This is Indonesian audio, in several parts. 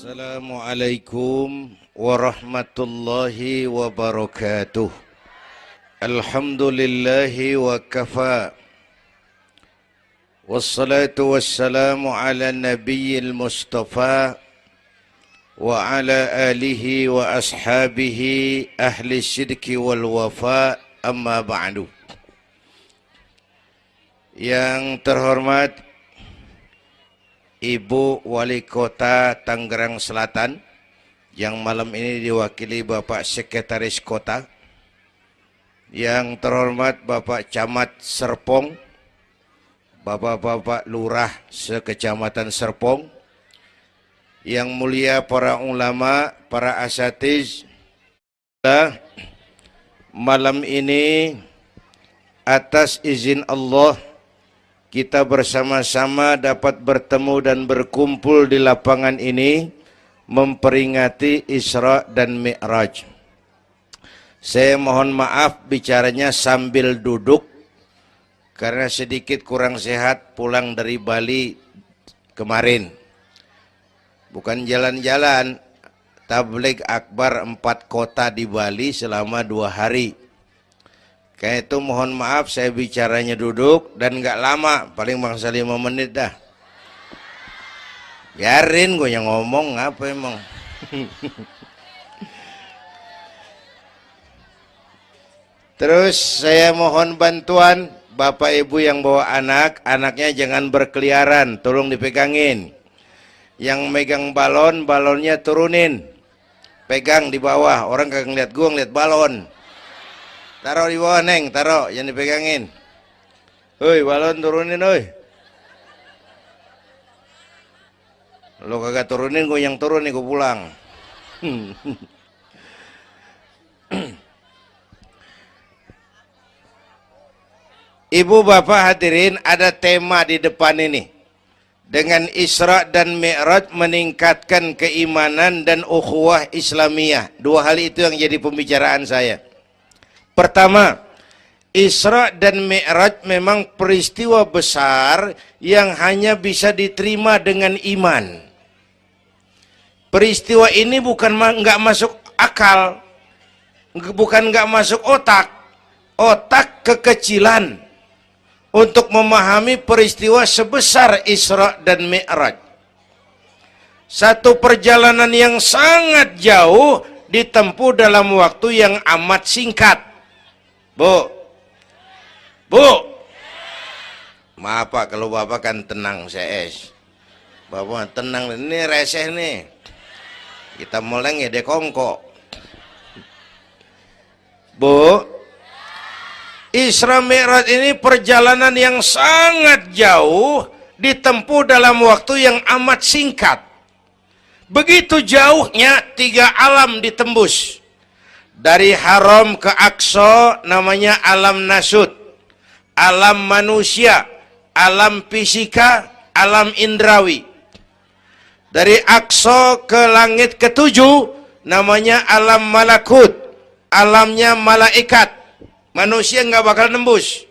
Assalamualaikum warahmatullahi wabarakatuh. Alhamdulillahi wa kafa. Wassalatu wassalamu ala nabiyyil mustafa wa ala alihi wa ashabihi ahli syidki wal wafa, amma ba'du. Yang terhormat Ibu Wali Kota Tangerang Selatan, yang malam ini diwakili Bapak Sekretaris Kota, yang terhormat Bapak Camat Serpong, Bapak-bapak Lurah sekecamatan Serpong, yang mulia para ulama, para asatiz, malam ini atas izin Allah kita bersama-sama dapat bertemu dan berkumpul di lapangan ini memperingati Isra dan Mi'raj. Saya mohon maaf bicaranya sambil duduk karena sedikit kurang sehat pulang dari Bali kemarin. Bukan jalan-jalan, tabligh akbar 4 kota di Bali selama 2 hari. Kayak itu mohon maaf saya bicaranya duduk dan nggak lama, paling bangsa 5 menit dah. Biarin gue yang ngomong, apa emang. Terus saya mohon bantuan Bapak Ibu yang bawa anak, anaknya jangan berkeliaran, tolong dipegangin. Yang megang balon, balonnya turunin. Pegang di bawah, orang kagak ngeliat gue, ngeliat balon. Taruh di bawah, Neng, taruh, jangan dipegangin. Hoi, balon turunin, hoi. Lo kagak turunin, gue yang turun nih, gue pulang. Ibu bapak hadirin, ada tema di depan ini. Dengan Isra dan Mi'raj meningkatkan keimanan dan ukhuwah Islamiyah. 2 hal itu yang jadi pembicaraan saya. Pertama, Isra dan Mi'raj memang peristiwa besar yang hanya bisa diterima dengan iman. Peristiwa ini bukan nggak masuk akal, bukan nggak masuk otak. Otak kekecilan untuk memahami peristiwa sebesar Isra dan Mi'raj. Satu perjalanan yang sangat jauh ditempuh dalam waktu yang amat singkat. Bu, maaf Pak, kalau Bapak kan tenang, CS. Bapak tenang, ini reseh nih. Kita mulai ngede kongko. Bu, Isra Mi'raj ini perjalanan yang sangat jauh ditempuh dalam waktu yang amat singkat. Begitu jauhnya 3 alam ditembus. Dari haram ke Aqsa namanya alam nasut, alam manusia, alam fisika, alam indrawi. Dari Aqsa ke langit ke-7 namanya alam malakut, alamnya malaikat. Manusia nggak bakal nembus.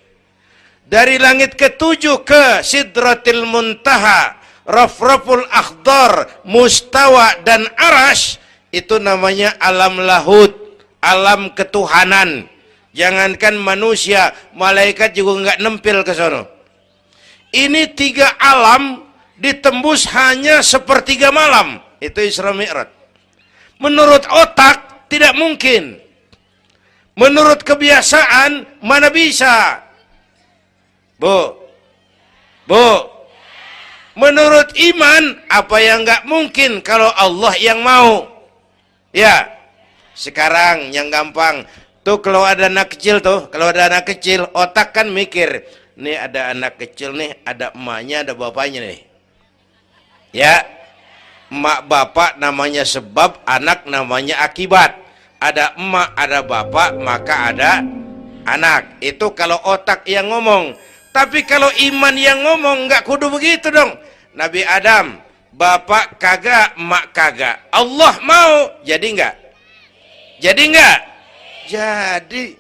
Dari langit ke-7 ke Sidratil Muntaha, Rafraful Akhdar, Mustawa dan Arash, itu namanya alam lahut, alam ketuhanan. Jangankan manusia, malaikat juga nggak nempel ke sono. Ini 3 alam ditembus hanya sepertiga malam. Itu Isra Mi'raj. Menurut otak tidak mungkin. Menurut kebiasaan mana bisa? Bu, menurut iman apa yang nggak mungkin kalau Allah yang mau? Ya. Sekarang yang gampang tuh, kalau ada anak kecil tuh, kalau ada anak kecil otak kan mikir, nih ada anak kecil nih, ada emaknya, ada bapaknya nih. Ya, emak bapak namanya sebab, anak namanya akibat. Ada emak, ada bapak, maka ada anak. Itu kalau otak yang ngomong. Tapi kalau iman yang ngomong, nggak kudu begitu dong. Nabi Adam, bapak kagak, emak kagak. Allah mau, jadi nggak? Jadi enggak? Jadi.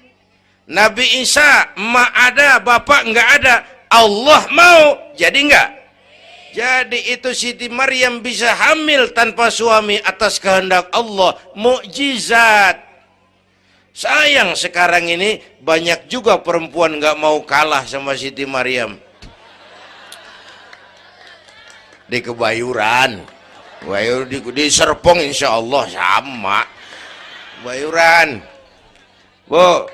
Nabi Isa, emak ada, bapak enggak ada. Allah mau, jadi enggak? Jadi itu Siti Maryam bisa hamil tanpa suami atas kehendak Allah, mukjizat. Sayang sekarang ini banyak juga perempuan nggak mau kalah sama Siti Maryam. Di Kebayuran, di Serpong insya Allah sama. Kebayuran, Bu,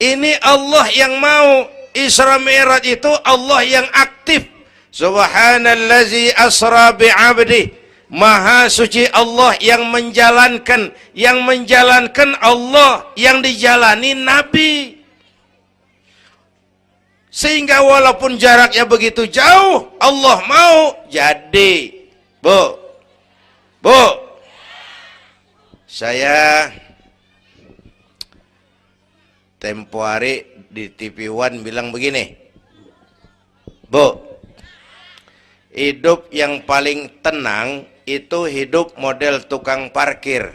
ini Allah yang mau. Isra Mi'raj itu Allah yang aktif. Subhanallazi asra bi'abdi. Maha suci Allah yang menjalankan. Yang menjalankan Allah, yang dijalani Nabi. Sehingga walaupun jaraknya begitu jauh, Allah mau jadi. Bu, saya tempo hari di TV One bilang begini, Bu, hidup yang paling tenang itu hidup model tukang parkir.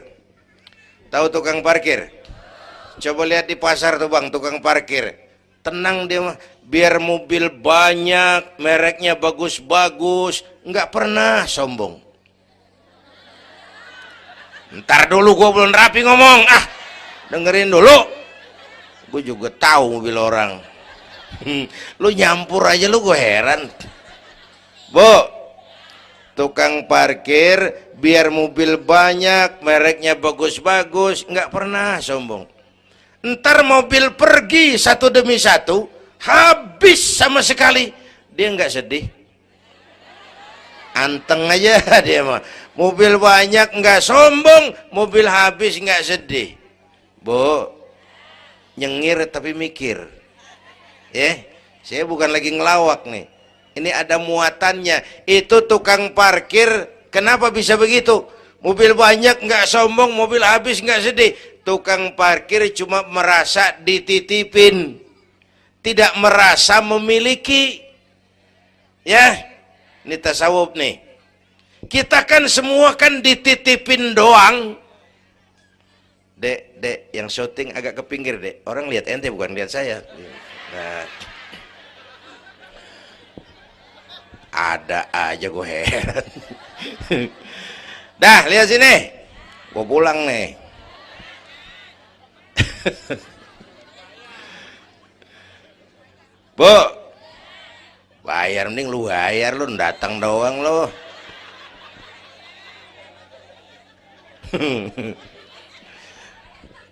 Tahu tukang parkir? Coba lihat di pasar tuh bang, tukang parkir. Tenang dia mah, biar mobil banyak, mereknya bagus-bagus, nggak pernah sombong. Ntar dulu, gue belum rapi ngomong, dengerin dulu. Gue juga tahu mobil orang. Lu nyampur aja lu, gue heran. Bu, tukang parkir biar mobil banyak, mereknya bagus-bagus, nggak pernah sombong. Ntar mobil pergi satu demi satu, habis sama sekali, dia nggak sedih. Anteng aja dia mah. Mobil banyak nggak sombong, mobil habis nggak sedih. Bu, nyengir tapi mikir. Saya bukan lagi ngelawak nih. Ini ada muatannya. Itu tukang parkir kenapa bisa begitu? Mobil banyak nggak sombong, mobil habis nggak sedih. Tukang parkir cuma merasa dititipin, tidak merasa memiliki. Ya, ini tasawuf nih. Kita kan semua kan dititipin doang. Dek, yang syuting agak ke pinggir, Dek. Orang lihat ente bukan lihat saya. Nah, ada aja gue heran. Dah, lihat sini. Gue pulang nih. Bu, bayar, mending lu bayar, lu datang doang lu.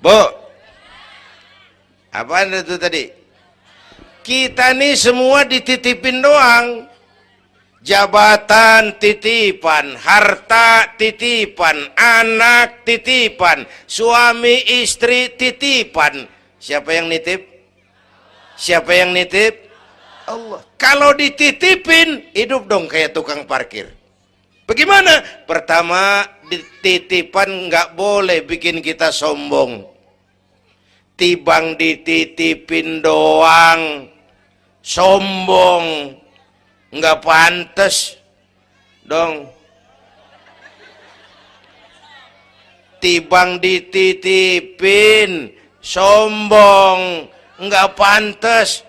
Bu, apaan itu tadi? Kita nih semua dititipin doang. Jabatan titipan, harta titipan, anak titipan, suami istri titipan. Siapa yang nitip? Siapa yang nitip? Allah. Kalau dititipin, hidup dong kayak tukang parkir. Bagaimana? Pertama, titipan nggak boleh bikin kita sombong. Tibang dititipin doang, sombong, nggak pantas dong. Tibang dititipin, sombong, nggak pantas.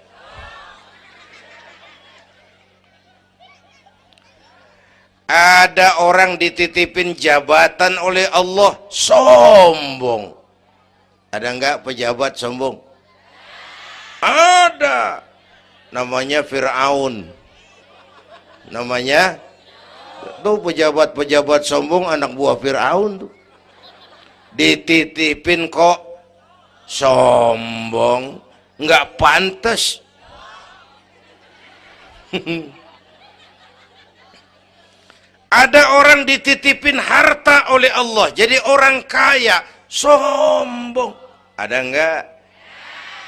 Ada orang dititipin jabatan oleh Allah, sombong. Ada enggak pejabat sombong? Ada. Namanya Fir'aun. Namanya tuh pejabat-pejabat sombong, anak buah Fir'aun tuh. Dititipin kok sombong, enggak pantas. Ada orang dititipin harta oleh Allah, jadi orang kaya, sombong. Ada enggak?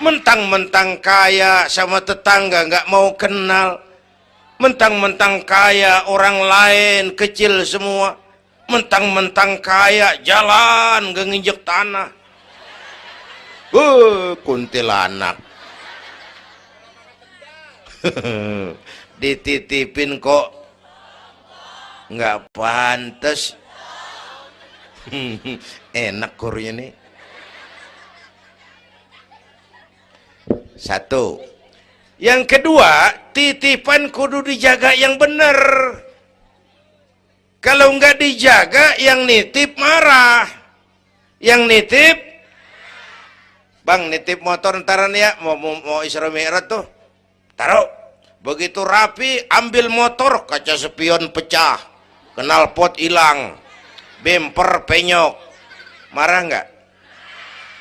Mentang-mentang kaya sama tetangga enggak mau kenal. Mentang-mentang kaya orang lain kecil semua. Mentang-mentang kaya jalan gak nginjek tanah. Kuntilanak. Dititipin kok nggak pantas. Enak kurnya nih. Satu, Yang kedua, titipan kudu dijaga yang benar. Kalau nggak dijaga, yang nitip marah. Yang nitip, bang nitip motor ntaran ya, mau Isra Mi'raj tuh, taruh. Begitu rapi, ambil motor, kaca spion pecah, knalpot hilang, bemper penyok. Marah nggak?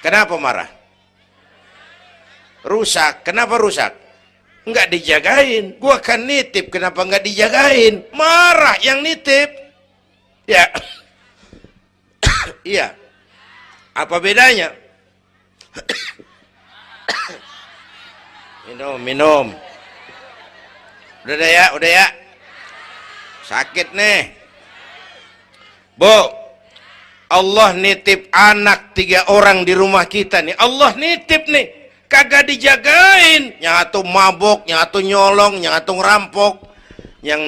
Kenapa marah? Rusak. Kenapa rusak? Nggak dijagain. Gua kan nitip, kenapa nggak dijagain? Marah yang nitip. Ya. Iya. Apa bedanya? Minum. Udah ya. Sakit nih. Bu, Allah nitip anak 3 orang di rumah kita nih. Allah nitip nih. Kagak dijagain. Nyatu mabok, nyatu nyolong, nyatu ngerampok. Yang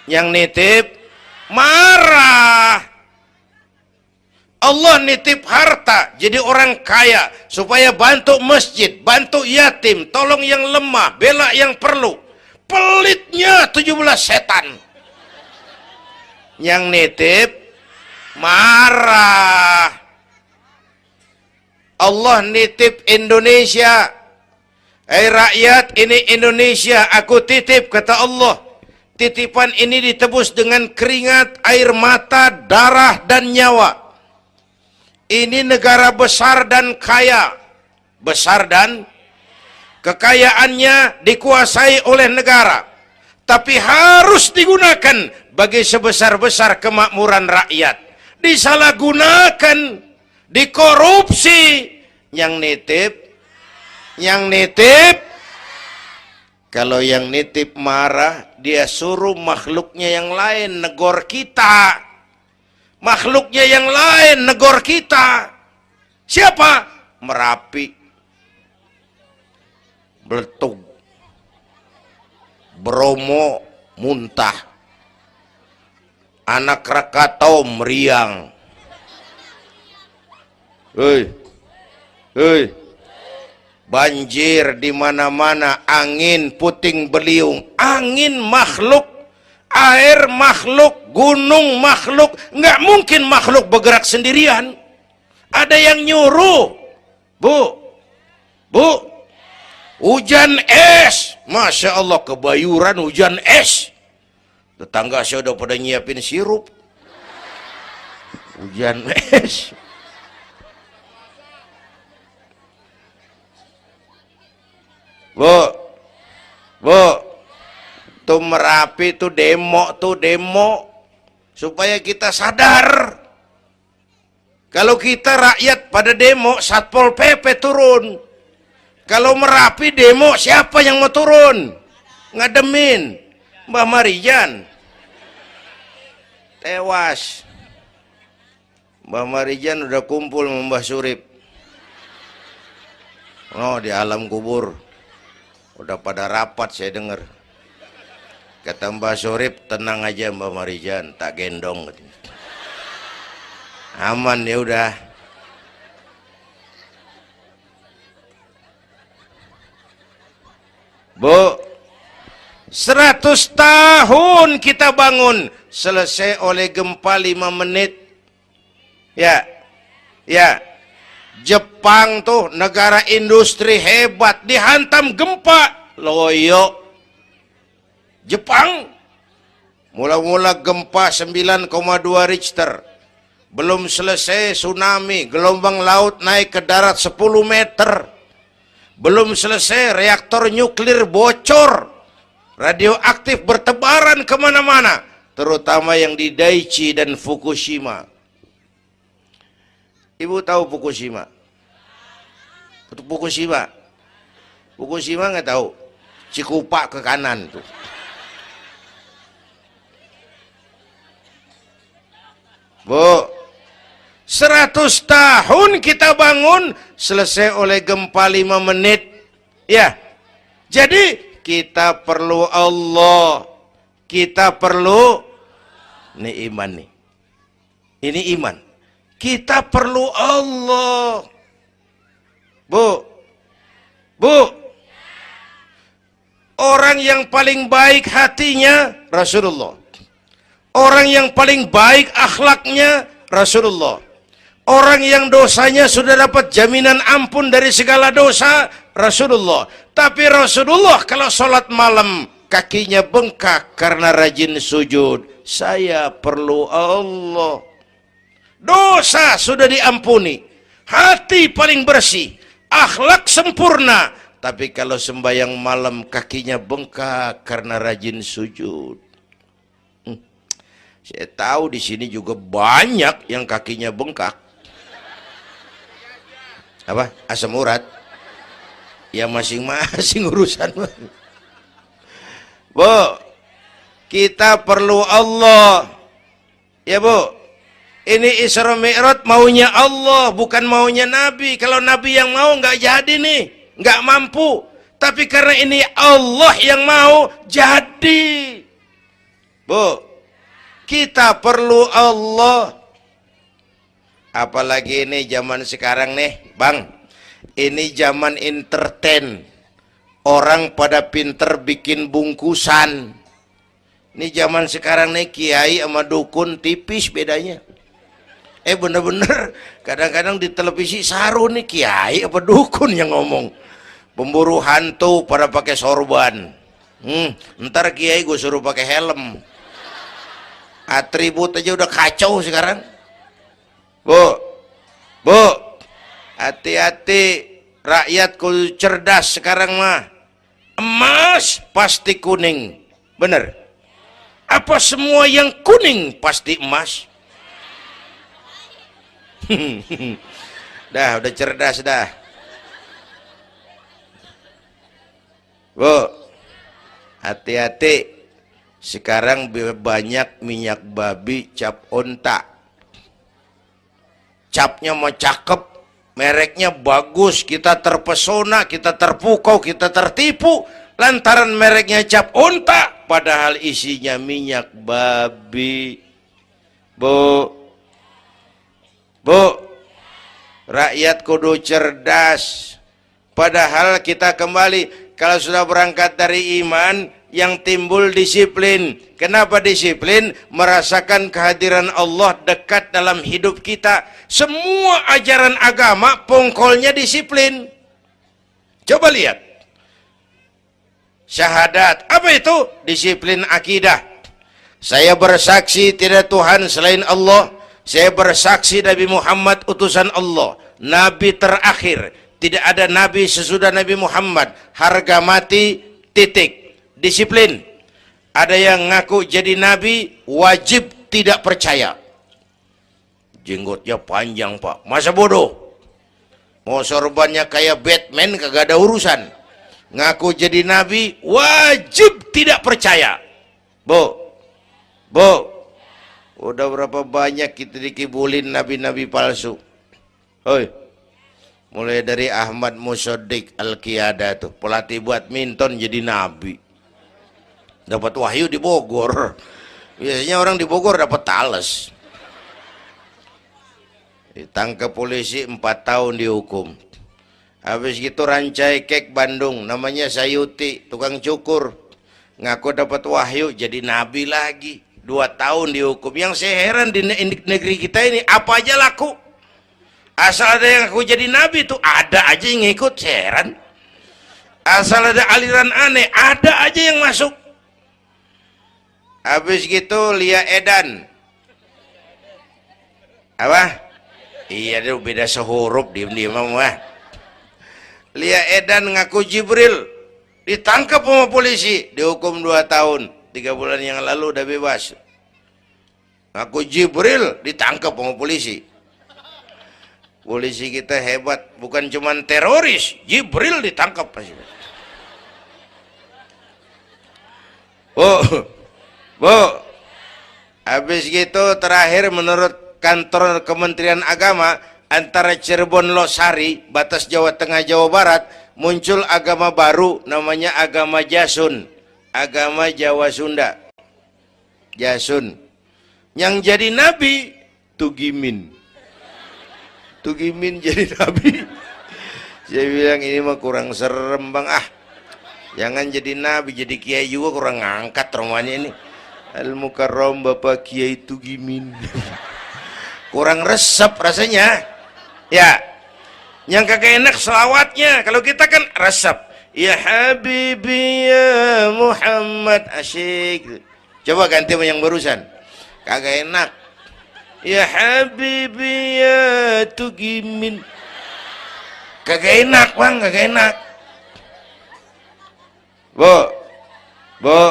nitip marah. Allah nitip harta jadi orang kaya supaya bantu masjid, bantu yatim, tolong yang lemah, bela yang perlu. Pelitnya 17 setan. Yang nitip marah. Allah nitip Indonesia. Rakyat, ini Indonesia aku titip, kata Allah. Titipan ini ditebus dengan keringat, air mata, darah dan nyawa. Ini negara besar dan kaya. Besar dan kekayaannya dikuasai oleh negara. Tapi harus digunakan bagi sebesar-besar kemakmuran rakyat. Disalahgunakan, dikorupsi. Yang nitip, kalau yang nitip marah, dia suruh makhluknya yang lain negor kita. Makhluknya yang lain negor kita. Siapa? Merapi, Beletung, Bromo muntah, Anak Krakatau meriang. Hei, banjir di mana-mana, angin puting beliung, angin makhluk, air makhluk, gunung makhluk. Nggak mungkin makhluk bergerak sendirian. Ada yang nyuruh. Bu, hujan es. Masya Allah, Kebayuran hujan es. Tetangga saya udah pada nyiapin sirup. Hujan es. Bu, tuh Merapi tuh demo supaya kita sadar. Kalau kita rakyat pada demo, Satpol PP turun. Kalau Merapi demo, siapa yang mau turun? Ngademin Mbah Marijan. Tewas. Mbah Marijan udah kumpul sama Mbah Surip. Oh, di alam kubur. Udah pada rapat saya dengar. Kata Mbah Surip, tenang aja Mbah Marijan, tak gendong. Aman ya udah. Bu, 100 tahun kita bangun, selesai oleh gempa 5 menit. Ya. Jepang tuh negara industri hebat, dihantam gempa, loyo. Jepang mula-mula gempa 9,2 Richter, belum selesai tsunami, gelombang laut naik ke darat 10 meter, belum selesai reaktor nuklir bocor, radioaktif bertebaran kemana-mana, terutama yang di Daiichi dan Fukushima. Ibu tahu Fukushima? Fukushima nggak tahu? Cikupa ke kanan tuh. Bu, 100 tahun kita bangun, selesai oleh gempa 5 menit. Ya, jadi kita perlu Allah, kita perlu, ini iman nih, ini iman. Kita perlu Allah. Bu, Orang yang paling baik hatinya Rasulullah. Orang yang paling baik akhlaknya Rasulullah. Orang yang dosanya sudah dapat jaminan ampun dari segala dosa Rasulullah. Tapi Rasulullah kalau sholat malam kakinya bengkak karena rajin sujud. Saya perlu Allah. Dosa sudah diampuni, hati paling bersih, akhlak sempurna. Tapi kalau sembahyang malam kakinya bengkak karena rajin sujud. Saya tahu di sini juga banyak yang kakinya bengkak. Apa? Asam urat. Ya masing-masing urusan. Bu, kita perlu Allah. Ya Bu, ini Isra Mi'raj maunya Allah, bukan maunya Nabi. Kalau Nabi yang mau nggak jadi nih, nggak mampu. Tapi karena ini Allah yang mau, jadi. Bu, kita perlu Allah. Apalagi ini zaman sekarang nih, Bang. Ini zaman entertain. Orang pada pinter bikin bungkusan. Ini zaman sekarang nih, kiai sama dukun tipis bedanya. Bener-bener kadang-kadang di televisi saru nih, kiai apa dukun yang ngomong. Pemburu hantu pada pakai sorban. Ntar kiai gue suruh pakai helm. Atribut aja udah kacau sekarang. Bu, hati-hati, rakyat kudu cerdas sekarang mah. Emas pasti kuning, bener? Apa semua yang kuning pasti emas? Udah cerdas dah. Bu, hati-hati. Sekarang banyak minyak babi cap onta. Capnya mau cakep, mereknya bagus, kita terpesona, kita terpukau, kita tertipu lantaran mereknya cap onta, padahal isinya minyak babi. Bu, rakyat kudu cerdas. Padahal kita kembali, kalau sudah berangkat dari iman, yang timbul disiplin. Kenapa disiplin? Merasakan kehadiran Allah dekat dalam hidup kita. Semua ajaran agama pongkolnya disiplin. Coba lihat. Syahadat, apa itu? Disiplin akidah. Saya bersaksi tidak Tuhan selain Allah. Saya bersaksi Nabi Muhammad utusan Allah, Nabi terakhir. Tidak ada Nabi sesudah Nabi Muhammad. Harga mati, titik. Disiplin. Ada yang ngaku jadi Nabi, wajib tidak percaya. Jenggotnya panjang Pak, masa bodoh? Mau sorbannya kayak Batman, kagak ada urusan. Ngaku jadi Nabi, wajib tidak percaya. Bu, udah berapa banyak kita dikibulin nabi-nabi palsu. Hoi, mulai dari Ahmad Musaddiq Al-Qiyada tuh, pelatih badminton jadi nabi. Dapat wahyu di Bogor. Biasanya orang di Bogor dapat tales. Ditangkap polisi 4 tahun dihukum. Habis gitu Rancai Kek Bandung, namanya Sayuti, tukang cukur. Ngaku dapat wahyu jadi nabi lagi. 2 tahun dihukum. Yang saya heran di negeri kita ini, apa aja laku. Asal ada yang ngaku jadi nabi tuh, ada aja yang ngikut, saya heran. Asal ada aliran aneh, ada aja yang masuk. Habis gitu Lia Edan. Apa? Iya dia beda sehuruf, diem-diem mah. Lia Edan ngaku Jibril, ditangkap sama polisi, dihukum 2 tahun. 3 bulan yang lalu udah bebas. Ngaku Jibril, ditangkap sama polisi. Polisi kita hebat, bukan cuman teroris, Jibril ditangkap pasti. Bu, habis gitu terakhir menurut kantor Kementerian Agama, antara Cirebon Losari, batas Jawa Tengah Jawa Barat, muncul agama baru namanya agama Jasun, agama Jawa Sunda. Jasun. Yang jadi nabi Tugimin. Tugimin jadi nabi. Saya bilang ini mah kurang serem Bang, Jangan jadi nabi, jadi kiai juga kurang ngangkat rumahnya ini. Al-Mukarram Bapak Kiai Tugimin. Kurang resep rasanya. Ya. Yang kagak enak selawatnya. Kalau kita kan resep. Ya Habibi ya Muhammad, asyik. Coba ganti sama yang barusan. Kagak enak. Ya Habibi ya Tugimin. Kagak enak bang, kagak enak. Bu,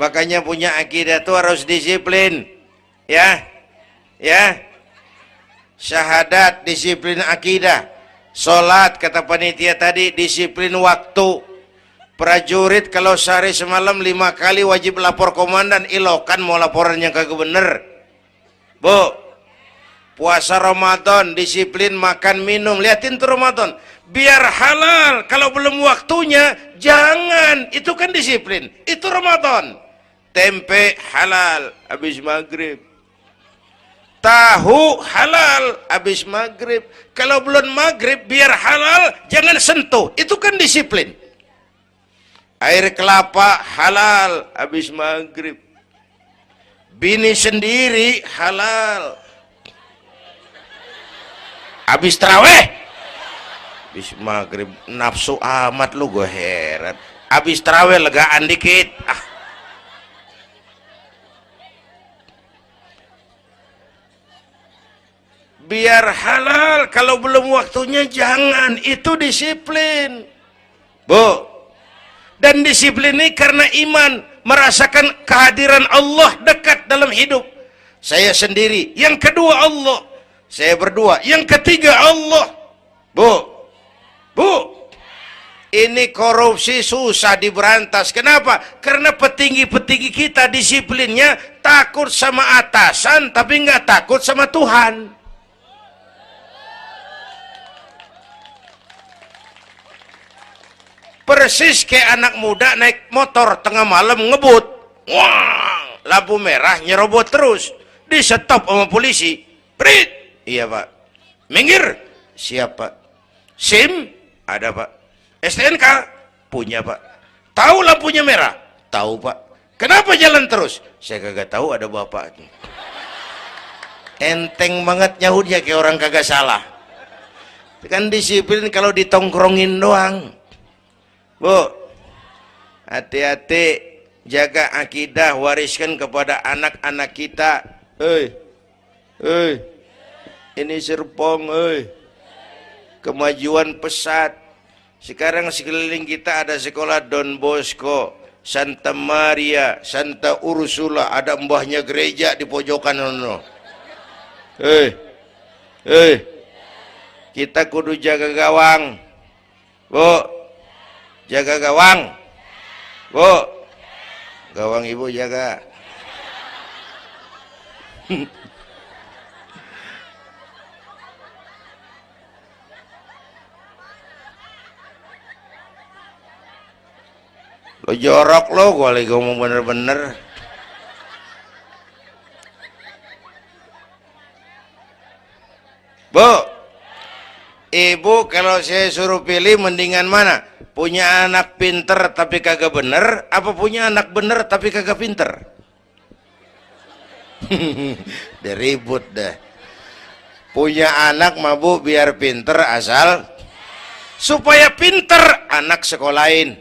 makanya punya akidah tuh harus disiplin. Ya, syahadat disiplin akidah. Sholat kata panitia tadi disiplin waktu. Prajurit kalau sehari semalam 5 kali wajib lapor komandan, ilokan mau laporan yang kagak bener. Bu, puasa Ramadan disiplin makan minum, liatin tuh Ramadan biar halal. Kalau belum waktunya jangan, itu kan disiplin, itu Ramadan. Tempe halal habis maghrib, tahu halal habis maghrib. Kalau belum maghrib biar halal jangan sentuh, itu kan disiplin. Air kelapa halal habis maghrib, bini sendiri halal habis taraweh, habis maghrib nafsu amat lu, gue heran. Habis taraweh legaan dikit, biar halal. Kalau belum waktunya jangan, itu disiplin. Bu, dan disiplin ini karena iman, merasakan kehadiran Allah dekat dalam hidup. Saya sendiri, yang kedua Allah. Saya berdua, yang ketiga Allah. Bu, ini korupsi susah diberantas. Kenapa? Karena petinggi-petinggi kita disiplinnya takut sama atasan, tapi nggak takut sama Tuhan. Persis kayak anak muda naik motor tengah malam ngebut, wah, lampu merah nyerobot terus, di stop sama polisi. Prit, iya pak. Minggir, siapa? SIM ada pak. STNK punya pak. Tahu lampunya merah? Tahu pak. Kenapa jalan terus? Saya kagak tahu, ada bapak. Enteng banget nyahutnya kayak orang kagak salah. Kan disiplin kalau ditongkrongin doang. Bu, hati-hati, jaga akidah, wariskan kepada anak-anak kita. Ini Serpong, kemajuan pesat. Sekarang sekeliling kita ada sekolah Don Bosco, Santa Maria, Santa Ursula, ada mbahnya gereja di pojokan sana. Kita kudu jaga gawang. Bu, jaga gawang. Bu, gawang ibu jaga. Lo jorok lo, gue lagi ngomong bener-bener. Bu, ibu kalau saya suruh pilih mendingan mana? Punya anak pinter tapi kagak bener, apa punya anak bener tapi kagak pinter? Udah ribut dah. Punya anak mah bu biar pinter, asal supaya pinter anak sekolahin.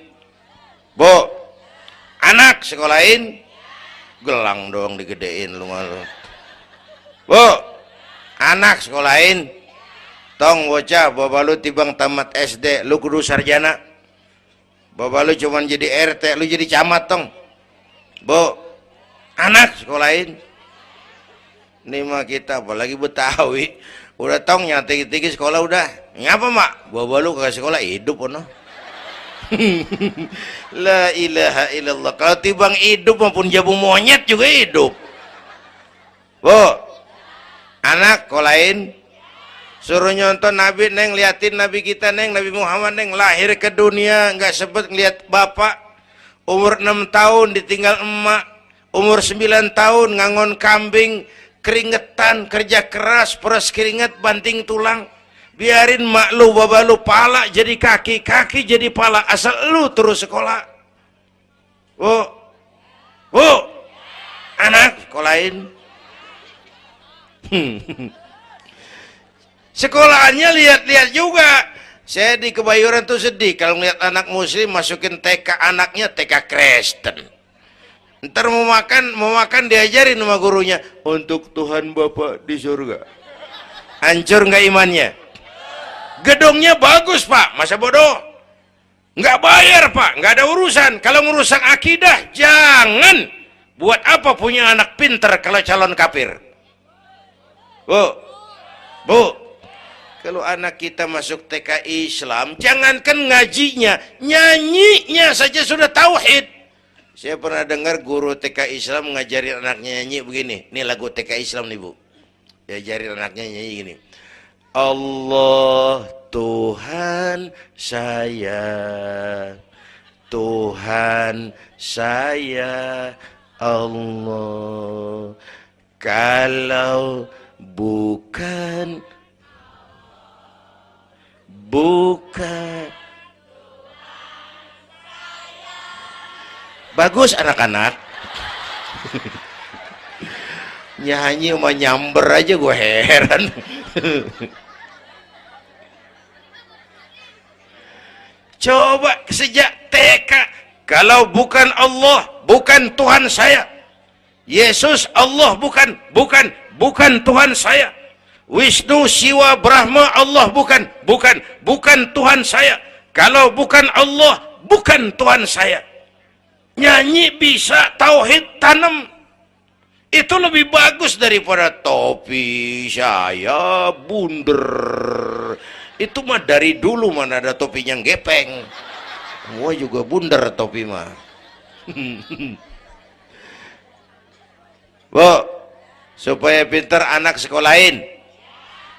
Bu, anak sekolahin, gelang doang digedein lu malu. Bu, anak sekolahin, tong bocah, bapak lu tibang tamat SD, lu kudu sarjana. Bapak lu cuman jadi RT, lu jadi camat tong. Bu, anak sekolahin. Ini mah kita apalagi Betawi, udah tong yang tinggi-tinggi sekolah udah. Ngapa mak? Bapak lu ke sekolah hidup ono. La ilaha illallah. Kalau tibang hidup maupun jabu monyet juga hidup. Bu, anak sekolahin. Suruh nyonton Nabi neng, liatin Nabi kita neng, Nabi Muhammad neng, lahir ke dunia nggak sebet ngeliat bapak, umur 6 tahun ditinggal emak, umur 9 tahun ngangon kambing, keringetan, kerja keras, peras keringet, banting tulang, Biarin mak lu, baba lu, pala jadi kaki, kaki jadi pala, asal lu terus sekolah. Bu, anak sekolahin. Sekolahannya lihat-lihat juga. Saya di Kebayoran tuh sedih kalau ngeliat anak muslim masukin TK, anaknya TK Kristen. Ntar mau makan diajarin sama gurunya untuk Tuhan Bapa di surga. Hancur nggak imannya? Gedungnya bagus pak, masa bodoh? Nggak bayar pak, nggak ada urusan. Kalau ngurusan akidah jangan. Buat apa punya anak pinter kalau calon kafir? Bu, kalau anak kita masuk TK Islam, jangankan ngajinya, nyanyinya saja sudah tauhid. Saya pernah dengar guru TK Islam ngajarin anaknya nyanyi begini. Ini lagu TK Islam nih bu. Diajarin anaknya nyanyi gini. Allah Tuhan saya, Tuhan saya Allah. Kalau bukan bagus anak-anak. Nyanyi sama nyamber aja gue heran. Coba sejak TK, kalau bukan Allah, bukan Tuhan saya. Yesus Allah bukan Tuhan saya. Wisnu, Siwa, Brahma Allah bukan Tuhan saya. Kalau bukan Allah, bukan Tuhan saya. Nyanyi bisa, tauhid tanam. Itu lebih bagus daripada topi saya bunder. Itu mah dari dulu mana ada topinya gepeng. Semua juga bunder topi mah. Bu, supaya pintar anak sekolahin.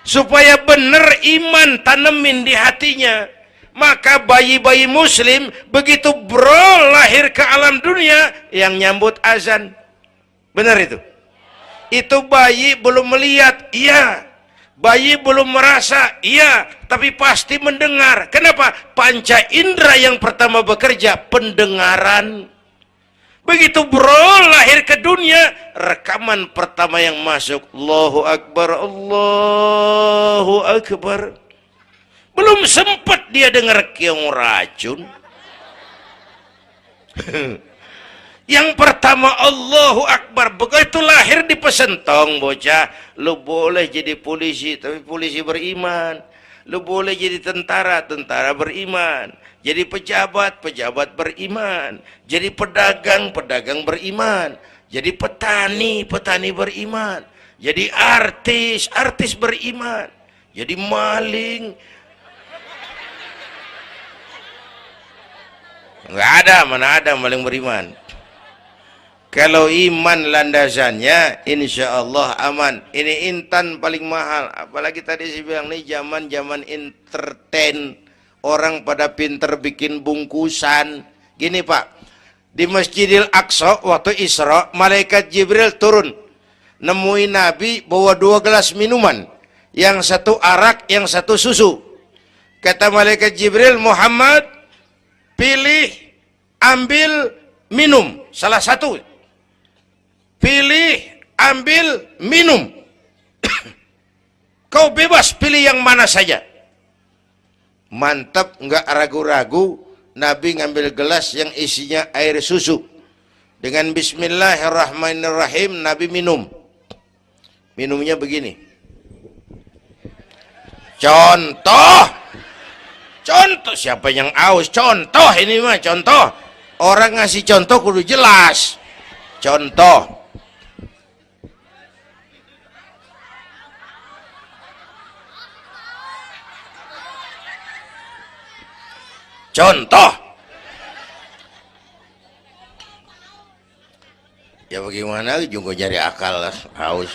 Supaya benar iman tanemin di hatinya. Maka bayi-bayi muslim begitu lahir ke alam dunia yang nyambut azan. Benar itu? Itu bayi belum melihat, iya. Bayi belum merasa, iya. Tapi pasti mendengar. Kenapa? Panca indera yang pertama bekerja, pendengaran. Begitu lahir ke dunia, rekaman pertama yang masuk, Allahu Akbar, Allahu Akbar. Belum sempat dia dengar keong racun. Yang pertama Allahu Akbar. Begitu lahir dipesentong bocah, lu boleh jadi polisi, tapi polisi beriman. Lu boleh jadi tentara, tentara beriman. Jadi pejabat, pejabat beriman. Jadi pedagang, pedagang beriman. Jadi petani, petani beriman. Jadi artis, artis beriman. Jadi maling. Nggak ada, mana ada maling beriman. Kalau iman landasannya, insya Allah aman. Ini intan paling mahal. Apalagi tadi saya bilang nih zaman entertain. Orang pada pinter bikin bungkusan. Gini pak, di Masjidil Aqsa waktu Isra, malaikat Jibril turun. Nemuin Nabi bawa 2 gelas minuman. Yang satu arak, yang satu susu. Kata malaikat Jibril, Muhammad, pilih, ambil, minum. Salah satu. Pilih, ambil, minum. Kau bebas pilih yang mana saja. Mantap, nggak ragu-ragu. Nabi ngambil gelas yang isinya air susu. Dengan bismillahirrahmanirrahim, Nabi minum. Minumnya begini. Contoh. Contoh, siapa yang aus? Contoh ini mah, contoh. Orang ngasih contoh kudu jelas. Contoh. Contoh. Ya bagaimana juga cari akal lah, haus.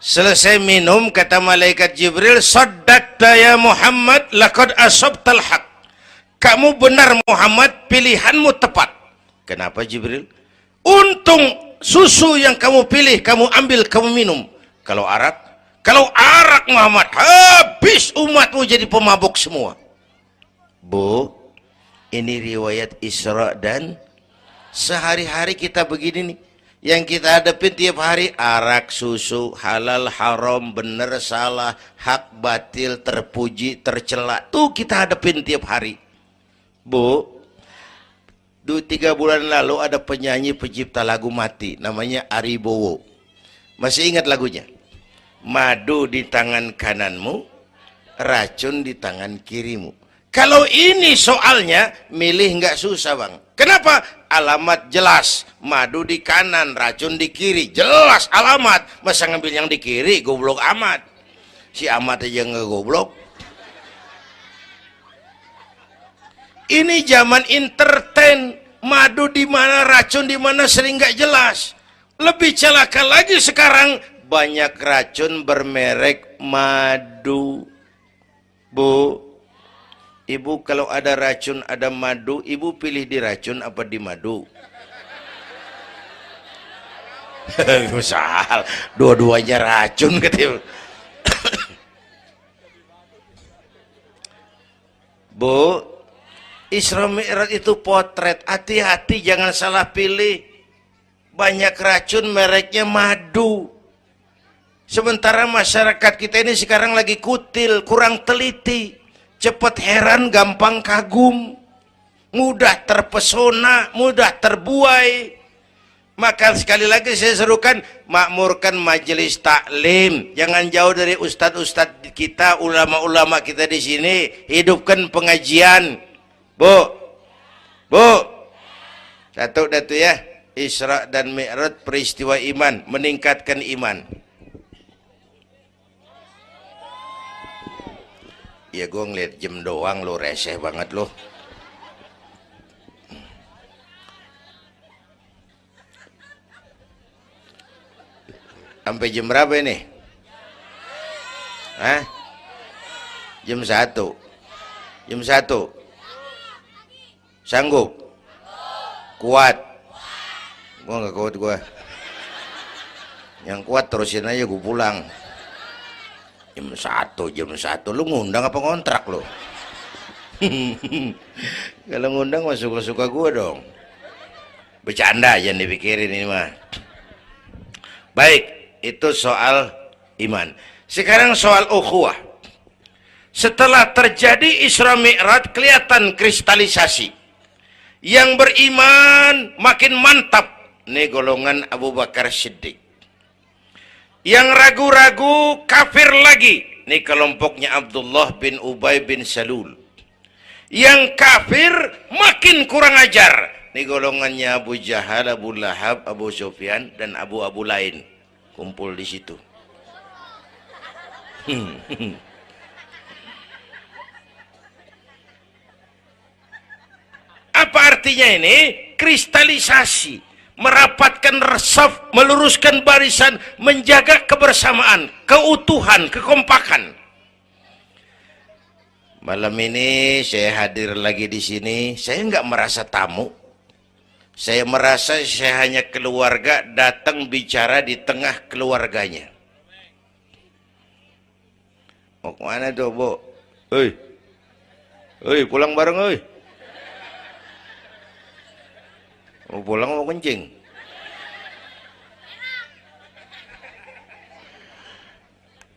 Selesai minum, kata malaikat Jibril, saddaqta ya Muhammad, laqad asabtal haq. Kamu benar Muhammad, pilihanmu tepat. Kenapa Jibril? Untung susu yang kamu pilih, kamu ambil, kamu minum. Kalau arak, Kalau arak Muhammad, habis umatmu jadi pemabuk semua. Bu, ini riwayat Isra dan sehari-hari kita begini nih. Yang kita hadapin tiap hari arak, susu, halal, haram, benar, salah, hak, batil, terpuji, tercela. Tuh kita hadapin tiap hari. Bu, 3 bulan lalu ada penyanyi pencipta lagu mati, namanya Ari Bowo. Masih ingat lagunya? Madu di tangan kananmu, racun di tangan kirimu. Kalau ini soalnya, milih nggak susah bang. Kenapa? Alamat jelas. Madu di kanan, racun di kiri. Jelas alamat. Masa ngambil yang di kiri, goblok amat. Si amat aja nggak goblok. Ini zaman entertain. Madu di mana, racun di mana sering nggak jelas. Lebih celaka lagi sekarang, banyak racun bermerek madu. Bu, ibu kalau ada racun, ada madu, ibu pilih di racun apa di madu? Misal, dua-duanya racun gitu. Bu, Isra Mi'raj itu potret, hati-hati jangan salah pilih. Banyak racun mereknya madu. Sementara masyarakat kita ini sekarang lagi kutil, kurang teliti. Cepat heran, gampang kagum, mudah terpesona, mudah terbuai. Maka sekali lagi saya serukan, makmurkan majelis taklim. Jangan jauh dari ustadz-ustadz kita, ulama-ulama kita di sini. Hidupkan pengajian. Bu, satu datu ya. Isra dan Mi'raj peristiwa iman, meningkatkan iman. Ya gue ngeliat jam doang lo, reseh banget lo. Sampai jam berapa ini? Hah? Jam 1. Jam 1. Sanggup? Kuat? Gue gak kuat gue. Yang kuat terusin aja, gue pulang. Jam 1. Lu ngundang apa ngontrak lu? Kalau ngundang mah suka-suka gue dong. Bercanda, jangan dipikirin ini mah. Baik, itu soal iman. Sekarang soal ukhuwah. Setelah terjadi Isra Mi'raj, kelihatan kristalisasi. Yang beriman makin mantap. Ini golongan Abu Bakar Siddiq. Yang ragu-ragu kafir lagi. Ini kelompoknya Abdullah bin Ubay bin Salul. Yang kafir makin kurang ajar. Ini golongannya Abu Jahal, Abu Lahab, Abu Sufyan, dan Abu lain. Kumpul di situ. Apa artinya ini? Kristalisasi. Merapatkan resaf, meluruskan barisan, menjaga kebersamaan, keutuhan, kekompakan. Malam ini saya hadir lagi di sini. Saya nggak merasa tamu. Saya merasa saya hanya keluarga datang bicara di tengah keluarganya. Mau kemana tuh, Bu? Hei, pulang bareng, hei. Mau pulang mau kencing?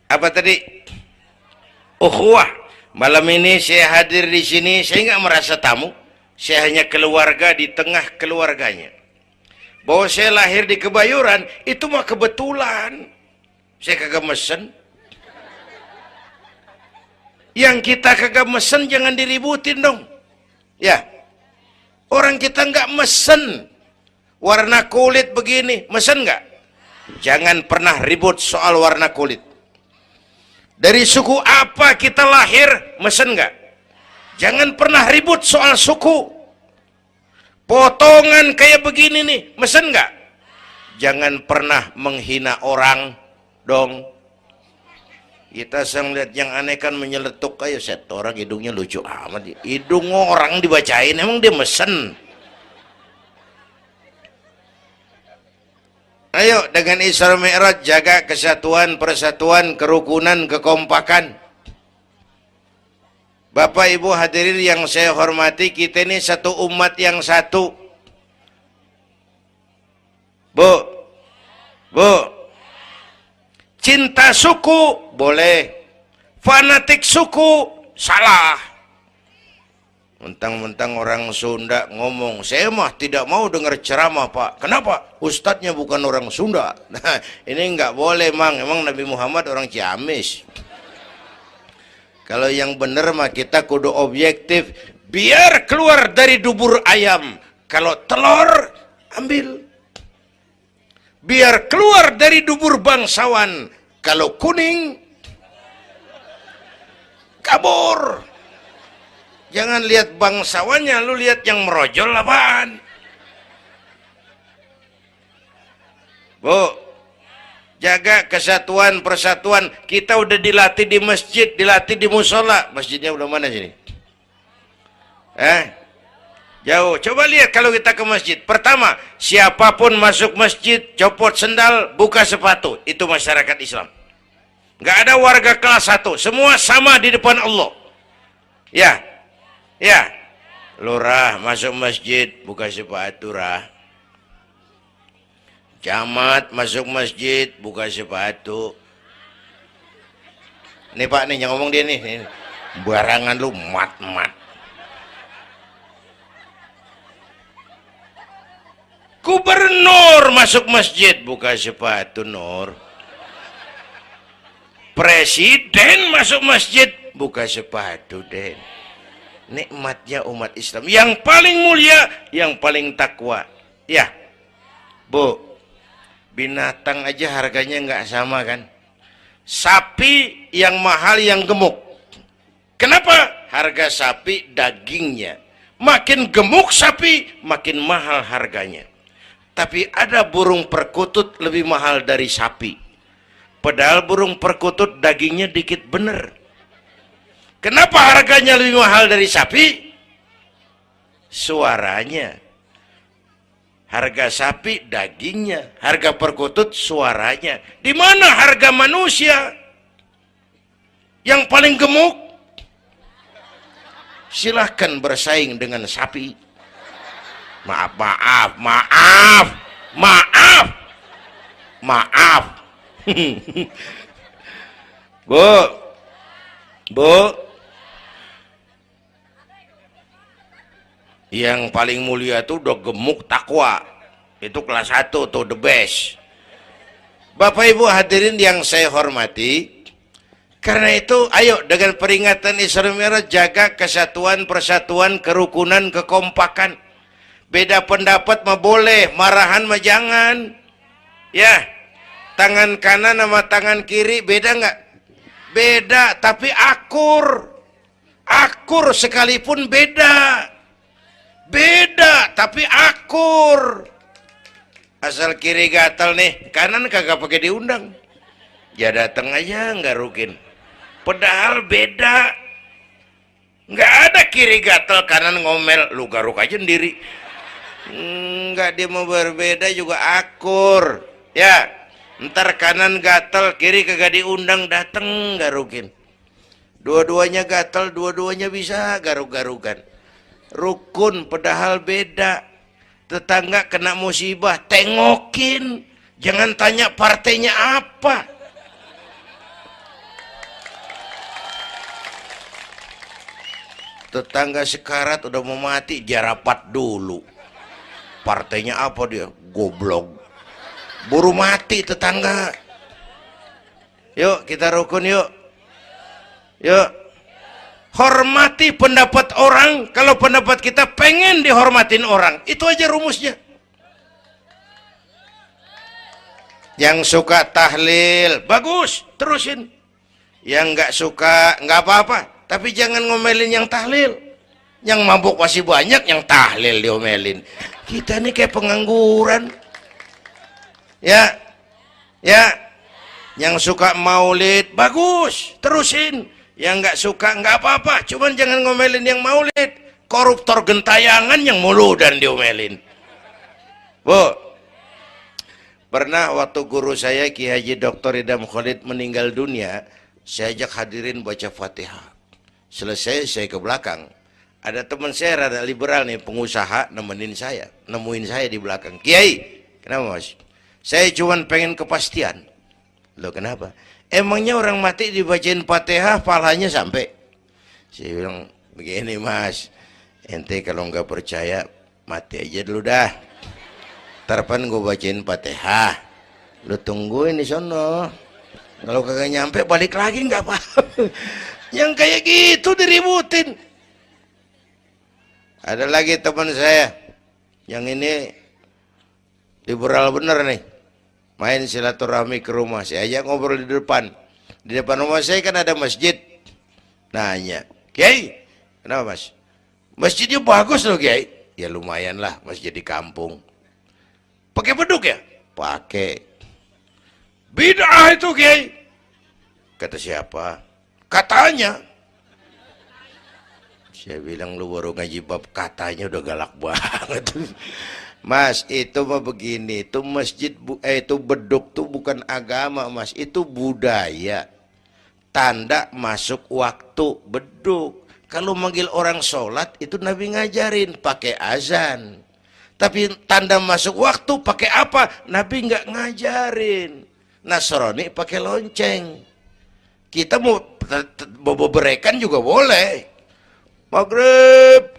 Apa tadi? Ukhuwah. Malam ini saya hadir di sini, saya nggak merasa tamu. Saya hanya keluarga di tengah keluarganya. Bahwa saya lahir di Kebayoran, itu mah kebetulan. Saya kagak mesen. Yang kita kagak mesen jangan diributin dong. Ya. Orang kita nggak mesen warna kulit begini, mesen nggak? Jangan pernah ribut soal warna kulit. Dari suku apa kita lahir, mesen nggak? Jangan pernah ribut soal suku. Potongan kayak begini nih, mesen nggak? Jangan pernah menghina orang dong. Kita sering lihat yang aneh kan menyeletuk kayak set orang hidungnya lucu amat. Hidung orang dibacain, emang dia mesen? Nah Ayo dengan Isra Mi'raj jaga kesatuan, persatuan, kerukunan, kekompakan. Bapak Ibu hadirin yang saya hormati, kita ini satu umat yang satu. Bu, cinta suku boleh, fanatik suku salah. Mentang-mentang orang Sunda ngomong, saya mah tidak mau dengar ceramah Pak. Kenapa? Ustadznya bukan orang Sunda. Nah, ini nggak boleh Mang. Emang Nabi Muhammad orang Ciamis. Kalau yang benar mah kita kudu objektif. Biar keluar dari dubur ayam. Kalau telur, ambil. Biar keluar dari dubur bangsawan. Kalau kuning, kabur. Jangan lihat bangsawannya, lu lihat yang merojol apaan. Bu, jaga kesatuan, persatuan. Kita udah dilatih di masjid, dilatih di musola. Masjidnya udah mana sini? Jauh. Coba lihat kalau kita ke masjid. Pertama, siapapun masuk masjid, copot sendal, buka sepatu. Itu masyarakat Islam. Nggak ada warga kelas 1. Semua sama di depan Allah. Ya, lurah masuk masjid, buka sepatu rah. Camat masuk masjid, buka sepatu. Nih Pak nih, yang ngomong dia nih. Barangan lu mat-mat. Gubernur masuk masjid, buka sepatu Nur. Presiden masuk masjid, buka sepatu Den. Nikmatnya umat Islam yang paling mulia, yang paling takwa. Ya, Bu, binatang aja harganya nggak sama kan? Sapi yang mahal, yang gemuk. Kenapa? Harga sapi dagingnya. Makin gemuk sapi, makin mahal harganya. Tapi ada burung perkutut lebih mahal dari sapi. Padahal burung perkutut dagingnya dikit bener. Kenapa harganya lebih mahal dari sapi? Suaranya. Harga sapi dagingnya, harga perkutut suaranya. Di mana harga manusia yang paling gemuk? Silahkan bersaing dengan sapi. Maaf. Bu, yang paling mulia tuh udah gemuk takwa. Itu kelas 1 tuh, the best. Bapak Ibu hadirin yang saya hormati, karena itu ayo dengan peringatan Isra Mi'raj jaga kesatuan, persatuan, kerukunan, kekompakan. Beda pendapat mah boleh, marahan mah jangan. Ya, tangan kanan sama tangan kiri beda nggak? Beda, tapi akur. Akur sekalipun beda. Beda, tapi akur. Asal kiri gatal nih, kanan kagak pakai diundang. Ya datang aja nggak rukin. Padahal beda. Nggak ada kiri gatal, kanan ngomel. Lu garuk aja sendiri. Nggak, dia mau berbeda juga akur. Ya, ntar kanan gatal, kiri kagak diundang, datang garukin. Dua-duanya gatal, dua-duanya bisa garuk-garukan. Rukun padahal beda. Tetangga kena musibah, tengokin. Jangan tanya partainya apa. Tetangga sekarat udah mau mati, jarapat dulu. Partainya apa dia? Goblok. Buru mati tetangga. Yuk kita rukun yuk. Yuk. Hormati pendapat orang. Kalau pendapat kita pengen dihormatin orang, itu aja rumusnya. Yang suka tahlil, bagus, terusin. Yang nggak suka, nggak apa-apa. Tapi jangan ngomelin yang tahlil. Yang mabuk masih banyak, yang tahlil diomelin. Kita ini kayak pengangguran. Ya, yang suka maulid, bagus, terusin. Yang nggak suka nggak apa-apa, cuman jangan ngomelin yang maulid. Koruptor gentayangan yang mulu dan diomelin. Bu, Pernah waktu guru saya Ki Haji Dr. Idam Khalid meninggal dunia, saya ajak hadirin baca Fatihah. Selesai saya ke belakang. Ada teman saya rada liberal nih, pengusaha, nemuin saya di belakang. Kiai, kenapa mas? Saya cuman pengen kepastian. Loh kenapa? Emangnya orang mati dibacain Fatihah, pahalanya sampai? Saya bilang, begini mas, ente kalau nggak percaya, mati aja dulu dah. Tarpan gue bacain Fatihah, lu tungguin di sono. Kalau kagak nyampe balik lagi nggak apa. Yang kayak gitu diributin. Ada lagi teman saya, yang ini liberal bener nih, main silaturahmi ke rumah. Saya ajak ngobrol di depan. Di depan rumah saya kan ada masjid. Nanya, Kiai, kenapa mas? Masjidnya bagus loh Kiai. Ya lumayan lah, masjid di kampung. Pakai beduk ya? Pakai. Bid'ah itu Kiai. Kata siapa? Katanya. Saya bilang lu baru ngaji bab katanya udah galak banget. Mas, itu mah begini, itu masjid itu beduk tuh bukan agama mas, itu budaya. Tanda masuk waktu beduk. Kalau manggil orang sholat itu Nabi ngajarin pakai azan. Tapi tanda masuk waktu pakai apa? Nabi nggak ngajarin. Nasrani pakai lonceng. Kita mau berekan juga boleh. Maghrib,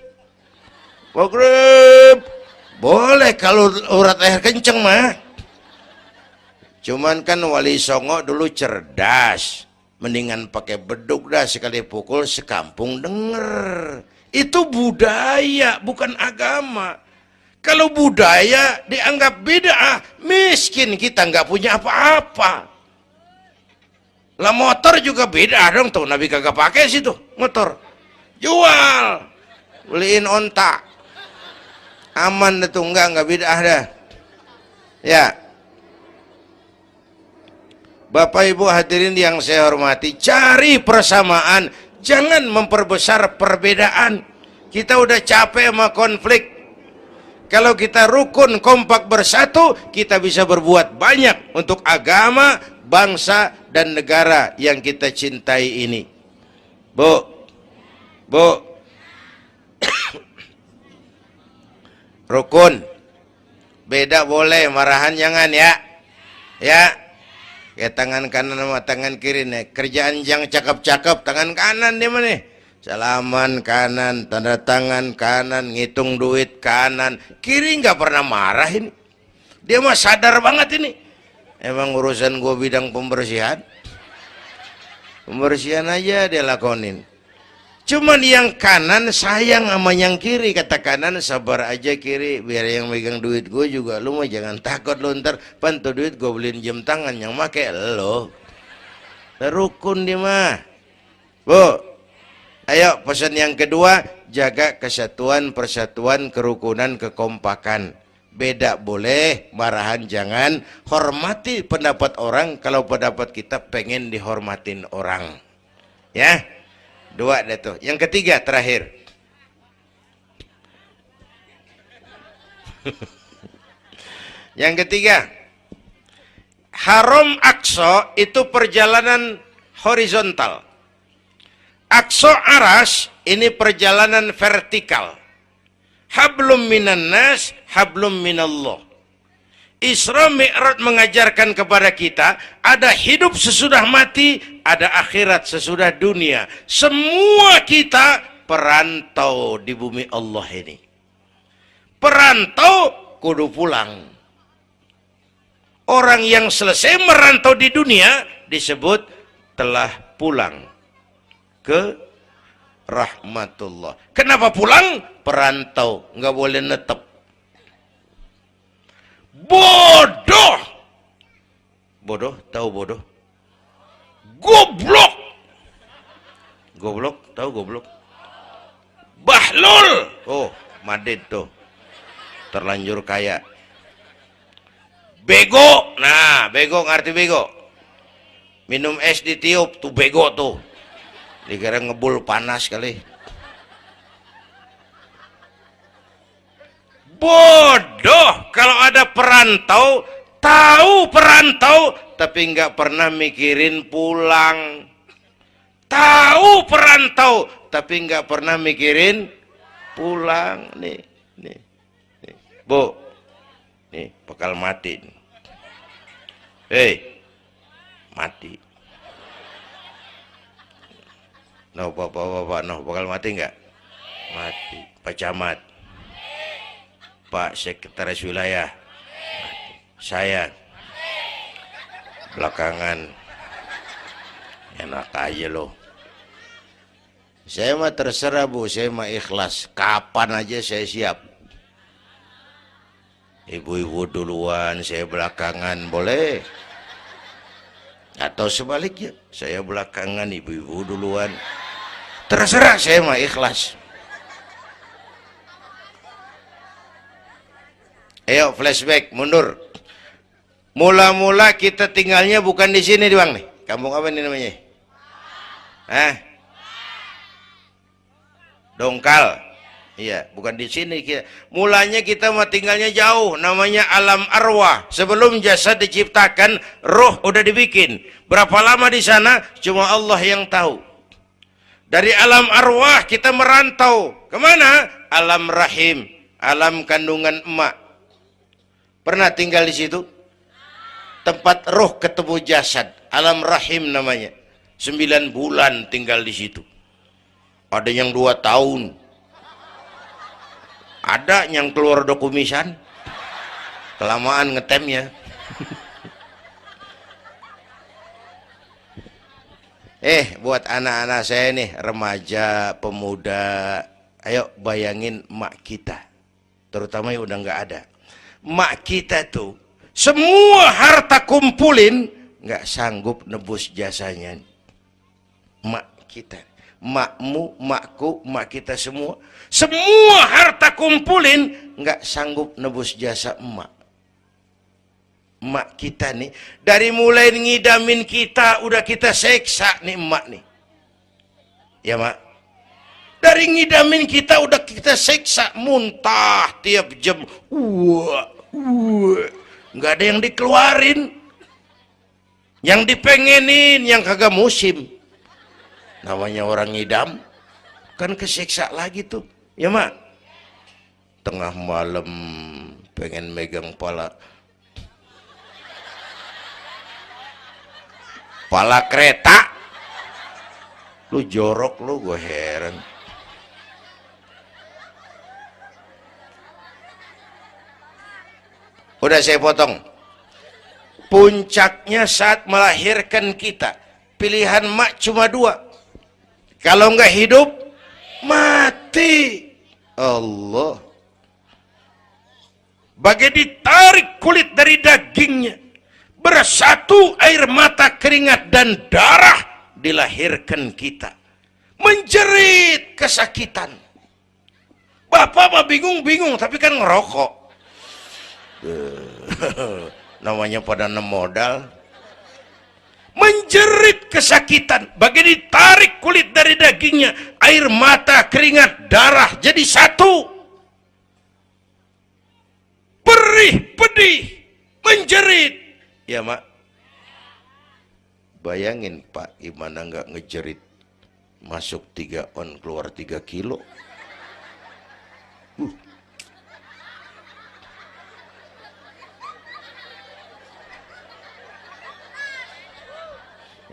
maghrib, boleh kalau urat leher kenceng mah. Cuman kan Wali Songo dulu cerdas, mendingan pakai beduk dah, sekali pukul sekampung denger. Itu budaya, bukan agama. Kalau budaya dianggap bid'ah, miskin kita nggak punya apa-apa. Lah motor juga bid'ah dong tuh, Nabi kagak pakai situ motor. Jual, beliin onta, aman itu nggak bid'ah dah. Ya, Bapak Ibu hadirin yang saya hormati, cari persamaan, jangan memperbesar perbedaan. Kita udah capek sama konflik. Kalau kita rukun kompak bersatu, kita bisa berbuat banyak untuk agama, bangsa, dan negara yang kita cintai ini. Bu, rukun, beda boleh, marahan jangan ya. Ya, kayak tangan kanan sama tangan kiri nih. Kerjaan yang cakep-cakep, tangan kanan dia mana nih? Salaman kanan, tanda tangan kanan, ngitung duit kanan. Kiri nggak pernah marah ini. Dia mah sadar banget ini. Emang urusan gua bidang pembersihan. Pembersihan aja dia lakonin. Cuman yang kanan sayang sama yang kiri. Kata kanan, sabar aja kiri, biar yang megang duit gue juga. Lu mah jangan takut lu, ntar pantu duit gue beliin jam tangan, yang make lo. Rukun dia mah. Bu, ayo pesan yang kedua, jaga kesatuan, persatuan, kerukunan, kekompakan. Beda boleh, marahan jangan. Hormati pendapat orang kalau pendapat kita pengen dihormatin orang. Ya, dua deh tuh. Yang ketiga terakhir. Yang ketiga, Haram Aqsa itu perjalanan horizontal. Aqsa Aras ini perjalanan vertikal. Hablum minan nas, hablum minallah. Isra Mi'raj mengajarkan kepada kita ada hidup sesudah mati, ada akhirat sesudah dunia. Semua kita perantau di bumi Allah ini. Perantau kudu pulang. Orang yang selesai merantau di dunia disebut telah pulang ke rahmatullah. Kenapa pulang? Perantau, nggak boleh netep. Bodoh. Bodoh, tahu bodoh? Goblok. Goblok, tahu goblok? Bahlul. Oh, Madid tuh. Terlanjur kaya. Bego. Nah, bego ngerti bego? Minum es ditiup tuh bego tuh. Dikira ngebul panas kali. Bodoh. Kalau ada perantau Tahu perantau tapi nggak pernah mikirin pulang. Tahu perantau tapi nggak pernah mikirin pulang. Nih, nih, nih. Bu, nih bakal mati. Hei, mati. No, bapak, no, bakal mati nggak? Mati. Pak Camat, Pak Sekretaris Wilayah, saya belakangan enak aja loh. Saya mah terserah Bu, saya mah ikhlas. Kapan aja saya siap. Ibu-ibu duluan, saya belakangan, boleh. Atau sebaliknya, saya belakangan, ibu-ibu duluan. Terserah, saya mah ikhlas. Ayo flashback, mundur. Mula-mula kita tinggalnya bukan di sini, Bang nih. Kampung apa ini namanya? Dongkal. Iya, bukan di sini. Mulanya kita mah tinggalnya jauh, namanya alam arwah. Sebelum jasad diciptakan, roh udah dibikin. Berapa lama di sana? Cuma Allah yang tahu. Dari alam arwah kita merantau kemana? Alam rahim, alam kandungan emak. Pernah tinggal di situ? Tempat roh ketemu jasad, alam rahim namanya. 9 bulan tinggal di situ. Ada yang 2 tahun. Ada yang keluar dokumisan. Kelamaan ngetemnya. Buat anak-anak saya nih, remaja, pemuda, ayo bayangin mak kita. Terutama yang udah nggak ada. Mak kita tuh semua harta kumpulin nggak sanggup nebus jasanya. Mak kita, makmu, makku, mak kita semua harta kumpulin nggak sanggup nebus jasa emak. Emak kita nih dari mulai ngidamin kita udah kita seksa nih emak nih. Ya mak. Dari ngidamin kita udah kita seksa, muntah tiap jam. Nggak ada yang dikeluarin, yang dipengenin, yang kagak musim. Namanya orang ngidam kan kesiksa lagi tuh, ya mak. Tengah malam pengen megang pala kereta, lu jorok lu, gue heran. Udah saya potong. Puncaknya saat melahirkan kita, pilihan mak cuma 2. Kalau nggak hidup, mati. Allah. Bagai ditarik kulit dari dagingnya, bersatu air mata, keringat dan darah, dilahirkan kita. Menjerit kesakitan. Bapak mah bingung-bingung, tapi kan ngerokok. Namanya pada modal. Menjerit kesakitan, bagai ditarik kulit dari dagingnya, air mata, keringat, darah jadi satu. Perih, pedih, menjerit. Ya mak, bayangin Pak, gimana nggak ngejerit. Masuk 3 on, keluar 3 kilo.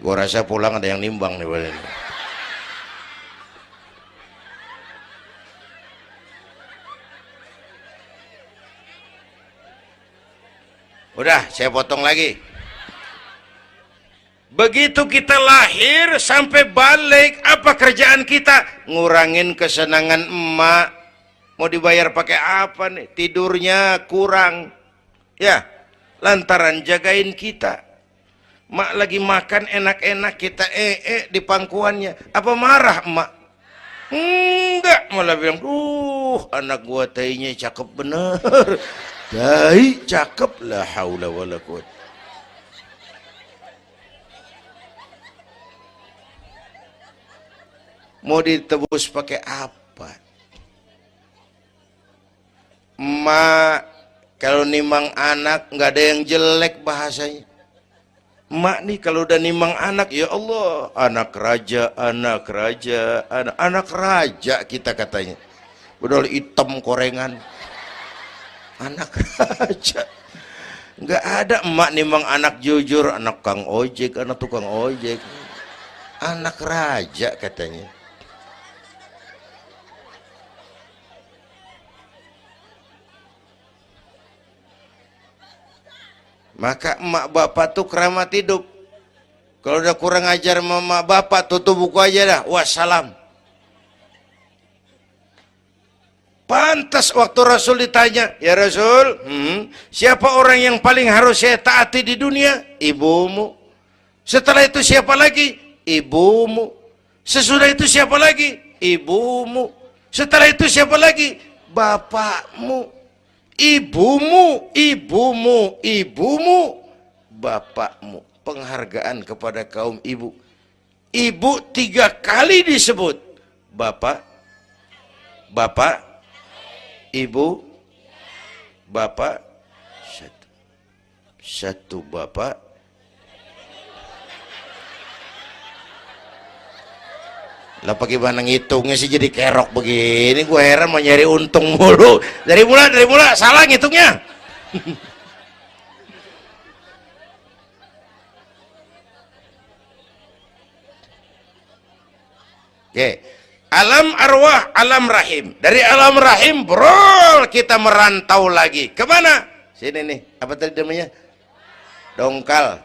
Gue rasa pulang ada yang nimbang nih badan. Udah, saya potong lagi. Begitu kita lahir sampai balik, apa kerjaan kita? Ngurangin kesenangan emak. Mau dibayar pakai apa nih? Tidurnya kurang. Ya, lantaran jagain kita. Mak lagi makan enak-enak, kita di pangkuannya. Apa marah emak? Enggak, malah bilang, anak gua tainya cakep bener. Tai cakep, la haula wala quwwata. Mau ditebus pakai apa? Emak Kalau nimang anak nggak ada yang jelek bahasanya. Emak nih kalau udah nimang anak, ya Allah, anak raja, anak raja, anak raja kita katanya. Udah hitam korengan. Anak raja. Nggak ada emak nimang anak jujur, anak kang ojek, anak tukang ojek. Anak raja katanya. Maka emak bapak tuh keramat hidup. Kalau udah kurang ajar emak bapak, tutup buku aja dah. Wassalam. Pantas waktu Rasul ditanya, ya Rasul, siapa orang yang paling harus saya taati di dunia? Ibumu. Setelah itu siapa lagi? Ibumu. Sesudah itu siapa lagi? Ibumu. Setelah itu siapa lagi? Bapakmu. Ibumu, ibumu, ibumu, bapakmu. Penghargaan kepada kaum ibu. Ibu 3 kali disebut. Bapak, bapak, ibu, bapak, satu bapak. Lah bagaimana ngitungnya sih jadi kerok begini? Gue heran, mau nyari untung mulu. Dari mula salah ngitungnya. Oke. Alam arwah, alam rahim. Dari alam rahim, bro, kita merantau lagi. Kemana? Sini nih. Apa tadi namanya? Dongkal.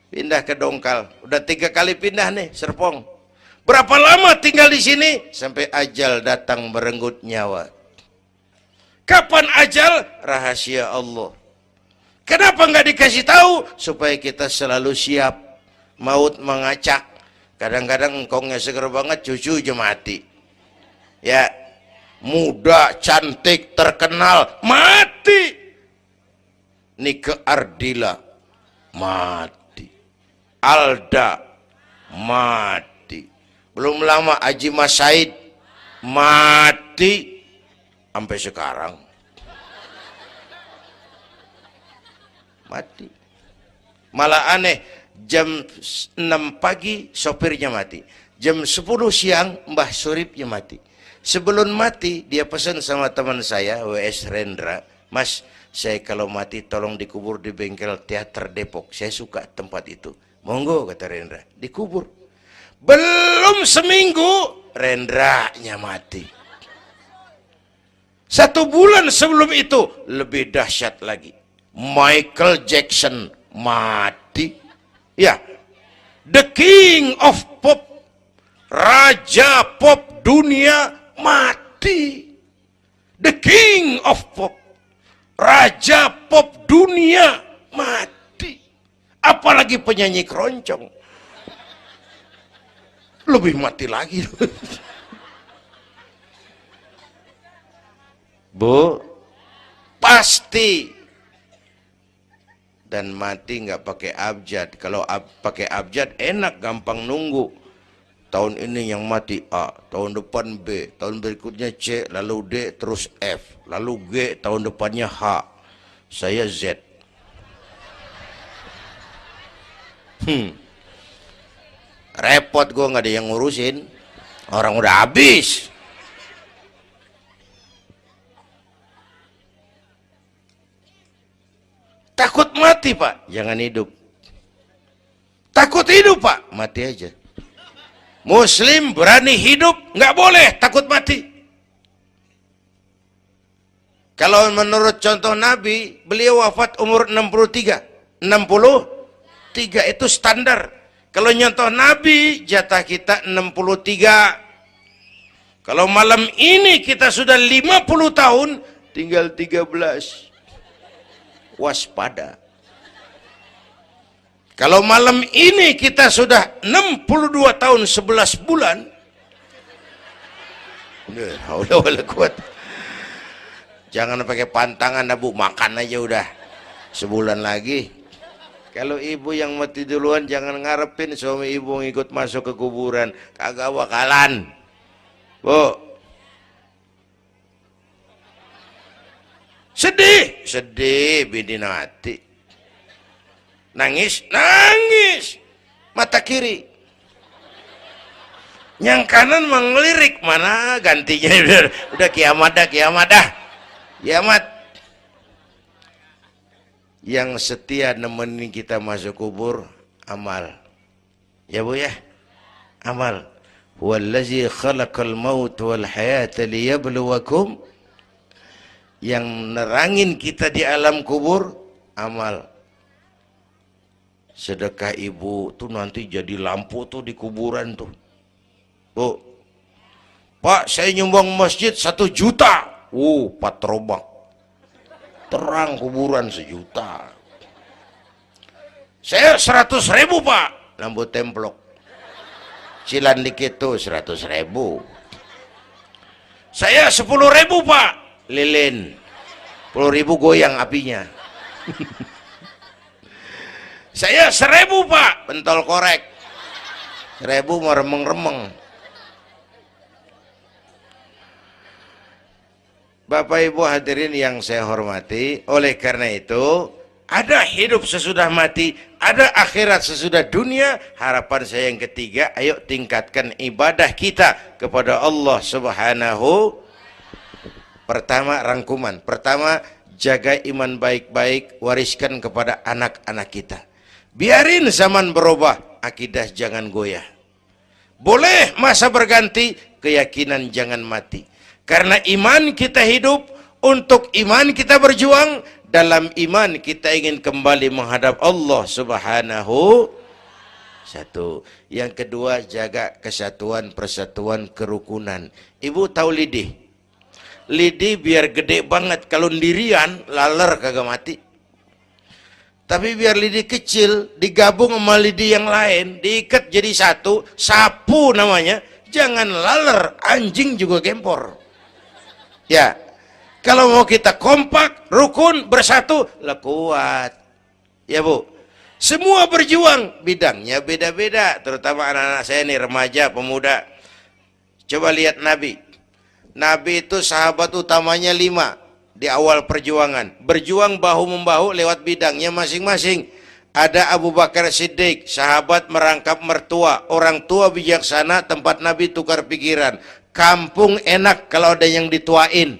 Pindah ke Dongkal. Udah 3 kali pindah nih, Serpong. Berapa lama tinggal di sini? Sampai ajal datang merenggut nyawa. Kapan ajal? Rahasia Allah. Kenapa nggak dikasih tahu? Supaya kita selalu siap. Maut mengacak. Kadang-kadang engkongnya seger banget, cucu aja mati. Ya, muda, cantik, terkenal, mati. Nike Ardila, mati. Alda, mati. Belum lama Haji Mas Said mati sampai sekarang. Mati. Malah aneh, jam 6 pagi sopirnya mati. Jam 10 siang Mbah Suripnya mati. Sebelum mati dia pesan sama teman saya WS Rendra, Mas, saya kalau mati tolong dikubur di bengkel teater Depok. Saya suka tempat itu. Monggo, kata Rendra. Dikubur. Belum seminggu Rendranya mati. 1 bulan sebelum itu lebih dahsyat lagi. Michael Jackson mati. Ya, the king of pop, raja pop dunia mati. The king of pop, raja pop dunia mati. Apalagi penyanyi keroncong. Lebih mati lagi. Bu, pasti. Dan mati nggak pakai abjad. Kalau pakai abjad enak, gampang nunggu. Tahun ini yang mati A, tahun depan B, tahun berikutnya C, lalu D, terus F, lalu G, tahun depannya H. Saya Z. Repot gue, nggak ada yang ngurusin. Orang udah habis. Takut mati Pak, jangan hidup. Takut hidup Pak, mati aja. Muslim berani hidup, nggak boleh takut mati. Kalau menurut contoh Nabi, beliau wafat umur 63. 63 itu standar. Kalau nyontoh Nabi, jatah kita 63. Kalau malam ini kita sudah 50 tahun, tinggal 13. Waspada. Kalau malam ini kita sudah 62 tahun 11 bulan, jangan pakai pantangan, Bu, makan aja udah. Sebulan lagi. Kalau ibu yang mati duluan, jangan ngarepin suami ibu ngikut masuk ke kuburan, kagak bakalan. Bu, Sedih bini mati. Nangis, mata kiri. Yang kanan mengelirik, mana gantinya udah kiamat dah. Kiamat. Yang setia nemenin kita masuk kubur, amal. Ya Bu ya, amal. Wallazi khalaqal maut wal hayata liyabluwakum. Yang nerangin kita di alam kubur, amal. Sedekah ibu tuh nanti jadi lampu tuh di kuburan tuh. Bu, Pak, saya nyumbang masjid 1 juta. Patrobak. Terang kuburan 1 juta. Saya 100.000 Pak. Lampu templok. Cilan dikit tuh 100.000. Saya 10.000 Pak. Lilin. 10.000 goyang apinya. Saya 1.000 Pak. Pentol korek. 1.000 mau remeng-remeng. Bapak Ibu hadirin yang saya hormati, oleh karena itu ada hidup sesudah mati, ada akhirat sesudah dunia. Harapan saya yang ketiga, ayo tingkatkan ibadah kita kepada Allah Subhanahu. Pertama, rangkuman. Pertama, jaga iman baik-baik, wariskan kepada anak-anak kita. Biarin zaman berubah, akidah jangan goyah. Boleh masa berganti, keyakinan jangan mati. Karena iman kita hidup, untuk iman kita berjuang, dalam iman kita ingin kembali menghadap Allah Subhanahu. Satu. Yang kedua, jaga kesatuan, persatuan, kerukunan. Ibu tahu lidi? Lidi biar gede banget, kalau ndirian laler kagak mati. Tapi biar lidi kecil digabung sama lidi yang lain, diikat jadi satu, sapu namanya, jangan laler, anjing juga gempor. Ya, kalau mau kita kompak, rukun, bersatu, lah kuat. Ya Bu, semua berjuang, bidangnya beda-beda, terutama anak-anak saya nih, remaja, pemuda. Coba lihat Nabi. Nabi itu sahabat utamanya 5 di awal perjuangan. Berjuang bahu-membahu lewat bidangnya masing-masing. Ada Abu Bakar Siddiq, sahabat merangkap mertua, orang tua bijaksana, tempat Nabi tukar pikiran. Kampung enak kalau ada yang dituain.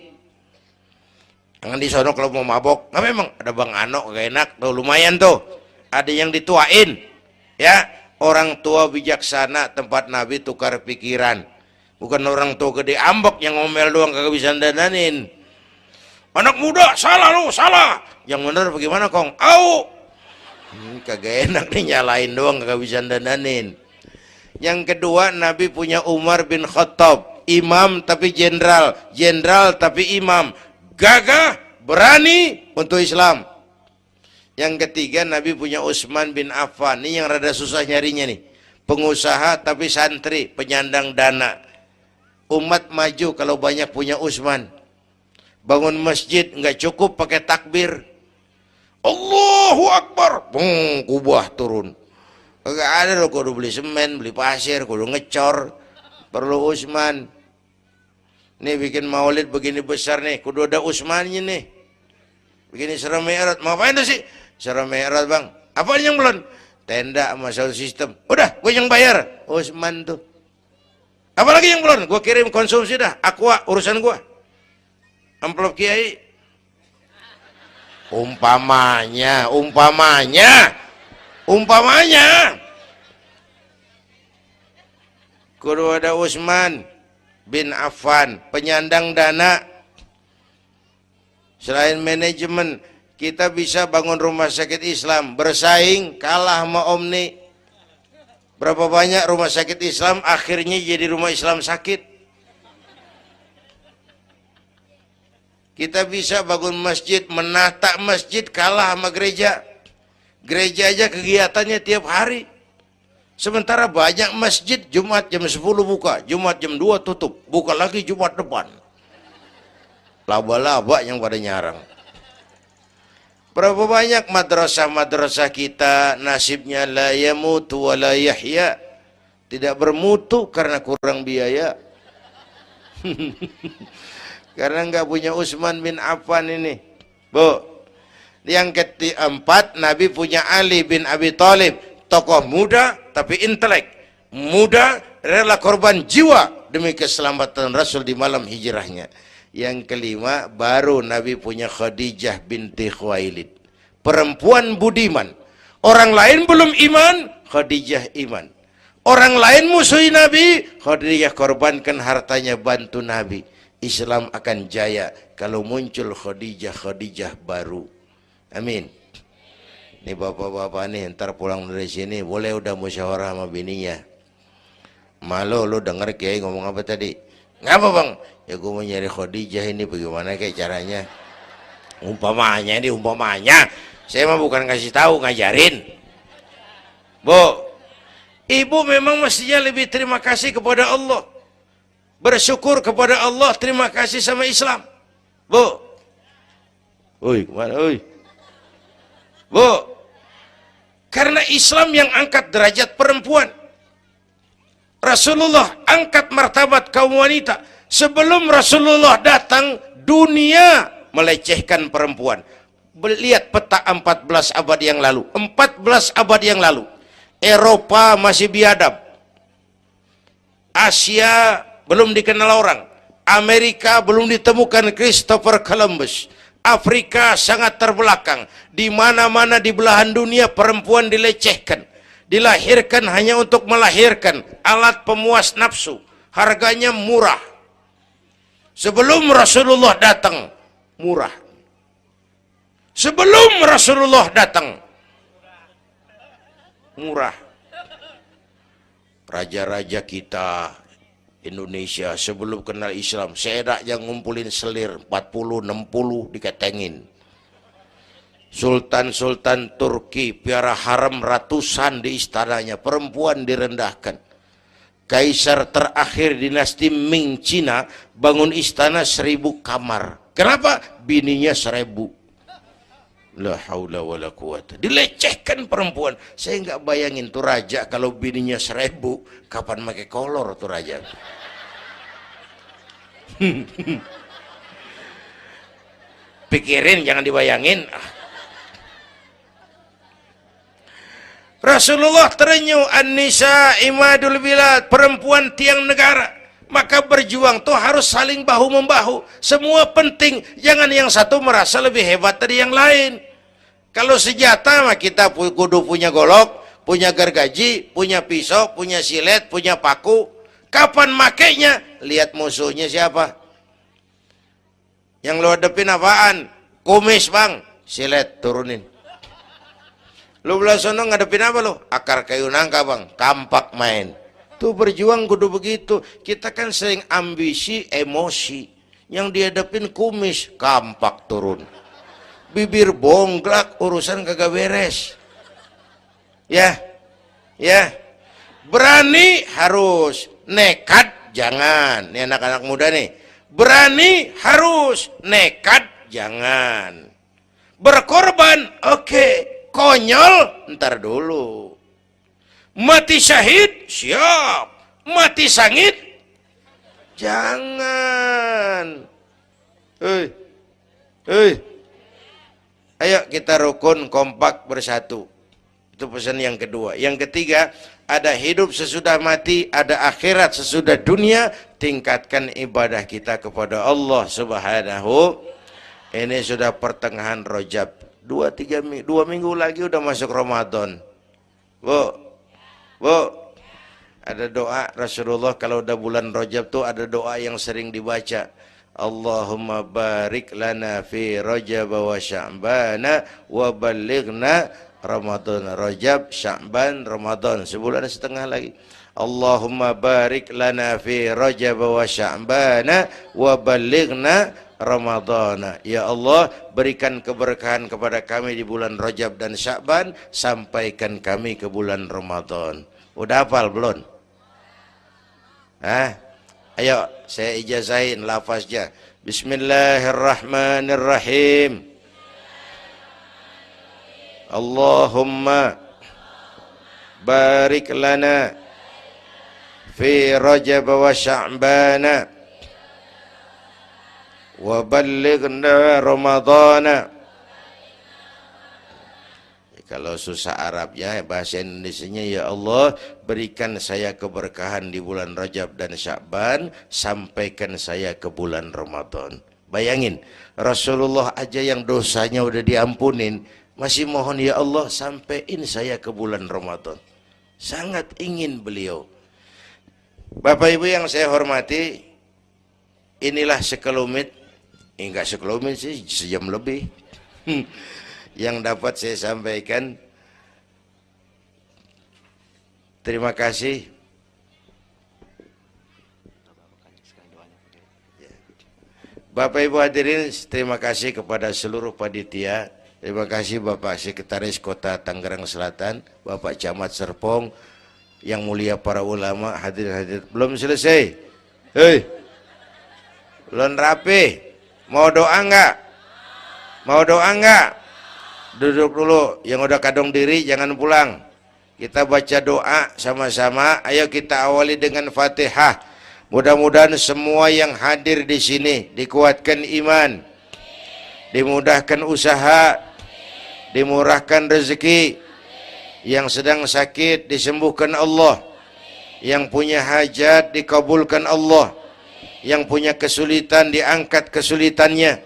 Jangan di sono kalau mau mabok. Nah, memang ada Bang Ano gak enak tuh, lumayan tuh. Ada yang dituain. Ya, orang tua bijaksana, tempat Nabi tukar pikiran. Bukan orang tua gede ambek yang ngomel doang kagak bisa dandanin. Anak muda, salah lu, salah. Yang bener bagaimana Kong? Au. Kagak enak nih, nyalain doang kagak bisa dandanin. Yang kedua, Nabi punya Umar bin Khattab, imam tapi jenderal, jenderal tapi imam, gagah, berani untuk Islam. Yang ketiga, Nabi punya Utsman bin Affan, ini yang rada susah nyarinya nih, pengusaha tapi santri, penyandang dana. Umat maju kalau banyak punya Utsman. Bangun masjid nggak cukup pakai takbir, Allahu Akbar, kubah turun. Kagak ada loh, kudu beli semen, beli pasir, kudu ngecor, perlu Utsman. Nih bikin maulid begini besar nih, kudu ada Utsmannya nih. Begini Isra Mi'raj, mau apain tuh sih? Isra Mi'raj Bang, apa yang belum? Tenda sama sound system, udah gue yang bayar, Utsman tuh. Apalagi yang belum? Gue kirim konsumsi dah, Aqua urusan gue. Amplop Kiai. Umpamanya. Kudu ada Utsman bin Affan, penyandang dana. Selain manajemen, kita bisa bangun rumah sakit Islam, bersaing kalah sama Omni. Berapa banyak rumah sakit Islam akhirnya jadi rumah Islam sakit. Kita bisa bangun masjid, menata masjid kalah sama gereja. Gereja aja kegiatannya tiap hari. Sementara banyak masjid Jumat jam 10 buka, Jumat jam 2 tutup, buka lagi Jumat depan. Laba-laba yang pada nyarang. Berapa banyak madrasah-madrasah kita nasibnya la yamutu wa la yahya, tidak bermutu karena kurang biaya. Karena nggak punya Utsman bin Affan ini. Bu. Yang keempat, Nabi punya Ali bin Abi Thalib, tokoh muda tapi intelek, muda rela korban jiwa demi keselamatan Rasul di malam hijrahnya. Yang kelima, baru Nabi punya Khadijah binti Khuwailid, perempuan budiman. Orang lain belum iman, Khadijah iman. Orang lain musuhi Nabi, Khadijah korbankan hartanya bantu Nabi. Islam akan jaya kalau muncul Khadijah baru. Amin. Ini bapak-bapak nih ntar pulang dari sini boleh udah musyawarah sama bininya. Malu lu denger Kiai ngomong apa tadi? Ngapa bang? Ya gue mau nyari Khadijah ini bagaimana kayak caranya? Umpamanya ini umpamanya. Saya mah bukan kasih tahu, ngajarin. Bu, ibu memang mestinya lebih terima kasih kepada Allah, bersyukur kepada Allah, terima kasih sama Islam. Bu, oi kemana oi? Bu, karena Islam yang angkat derajat perempuan. Rasulullah angkat martabat kaum wanita. Sebelum Rasulullah datang, dunia melecehkan perempuan. Lihat peta 14 abad yang lalu. 14 abad yang lalu, Eropa masih biadab, Asia belum dikenal orang, Amerika belum ditemukan Christopher Columbus, Afrika sangat terbelakang. Di mana-mana di belahan dunia perempuan dilecehkan, dilahirkan hanya untuk melahirkan, alat pemuas nafsu, harganya murah. Sebelum Rasulullah datang, murah. Sebelum Rasulullah datang, murah. Raja-raja kita Indonesia sebelum kenal Islam, sedak yang ngumpulin selir 40-60 diketengin. Sultan-sultan Turki piara haram ratusan di istananya, perempuan direndahkan. Kaisar terakhir dinasti Ming Cina bangun istana 1000 kamar. Kenapa? Bininya 1000. La haula wala quwata. Dilecehkan perempuan. Saya nggak bayangin tuh raja kalau bininya 1000, kapan pakai kolor tuh raja. Pikirin, jangan dibayangin. Rasulullah terenyuh, an-nisa imadul bilad, perempuan tiang negara. Maka berjuang tuh harus saling bahu-membahu. Semua penting, jangan yang satu merasa lebih hebat dari yang lain. Kalau senjata mah kita kudu punya golok, punya gergaji, punya pisau, punya silet, punya paku. Kapan makainya? Lihat musuhnya siapa. Yang lo hadepin apaan? Kumis bang, silet turunin. Lo belah sono ngadepin apa lo? Akar kayu nangka bang, kampak main. Tuh berjuang kudu begitu. Kita kan sering ambisi, emosi. Yang dihadapin kumis, kampak turun. Bibir bonglak, urusan kagak beres. Ya, ya. Berani harus, nekat jangan. Ini anak-anak muda nih. Berani harus, nekat jangan. Berkorban, oke. Konyol, ntar dulu. Mati syahid, siap. Mati sangit, jangan. Hei, hei. Ayo kita rukun, kompak, bersatu. Itu pesan yang kedua. Yang ketiga, ada hidup sesudah mati, ada akhirat sesudah dunia. Tingkatkan ibadah kita kepada Allah Subhanahu. Ini sudah pertengahan Rajab. 2 minggu lagi udah masuk Ramadan. Bu, ada doa Rasulullah kalau udah bulan Rajab tuh ada doa yang sering dibaca. Allahumma barik lana fi Rajab wa Sya'bana wa ballighna Ramadan. Rajab, Sya'ban, Ramadan, sebulan setengah lagi. Allahumma barik lana fi Rajab wa Sya'bana wa ballighna Ramadana. Ya Allah, berikan keberkahan kepada kami di bulan Rajab dan Sya'ban, sampaikan kami ke bulan Ramadan. Udah hafal belum? Hah? Ayo saya ijazahin lafaznya. Bismillahirrahmanirrahim. Allahumma barik lana fi Rajab wa Sya'bana wa ballighna Ramadana Kalau susah Arabnya, bahasa Indonesianya, ya Allah berikan saya keberkahan di bulan Rajab dan Sya'ban, sampaikan saya ke bulan Ramadan. Bayangin, Rasulullah aja yang dosanya udah diampunin, masih mohon ya Allah sampaiin saya ke bulan Ramadan. Sangat ingin beliau. Bapak Ibu yang saya hormati, inilah sekelumit, enggak sekelumit sih, sejam lebih yang dapat saya sampaikan. Terima kasih. Bapak Ibu hadirin, terima kasih kepada seluruh panitia. Terima kasih Bapak Sekretaris Kota Tangerang Selatan, Bapak Camat Serpong, yang mulia para ulama, hadir-hadir. Belum selesai. Hei, belum rapi. Mau doa enggak? Mau doa enggak? Duduk dulu, yang udah kadung diri jangan pulang. Kita baca doa sama-sama. Ayo kita awali dengan Fatihah. Mudah-mudahan semua yang hadir di sini dikuatkan iman, dimudahkan usaha, dimurahkan rezeki, yang sedang sakit disembuhkan Allah, yang punya hajat dikabulkan Allah, yang punya kesulitan diangkat kesulitannya,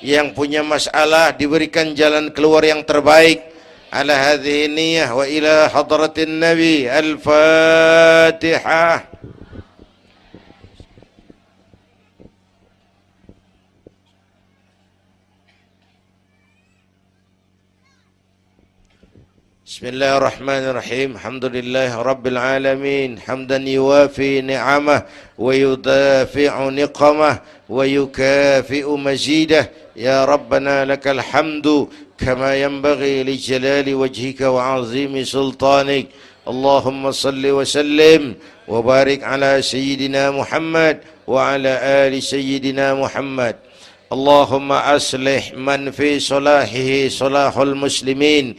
yang punya masalah diberikan jalan keluar yang terbaik. Ala hadhihi niyyah wa ila hadratin nabi. Al-Fatihah. Bismillahirrahmanirrahim. Alhamdulillah rabbil alamin, hamdan yuwafi ni'amah wa yudafi'u niqamah wa yukafi'u mazidah. Ya Rabbana lakal hamdu kama yanbaghi li jalali wajhika wa azimi sultanik. Allahumma salli wa sallim wa barik ala sayyidina Muhammad wa ala ali sayyidina Muhammad. Allahumma aslih man fi salahihi salahul muslimin.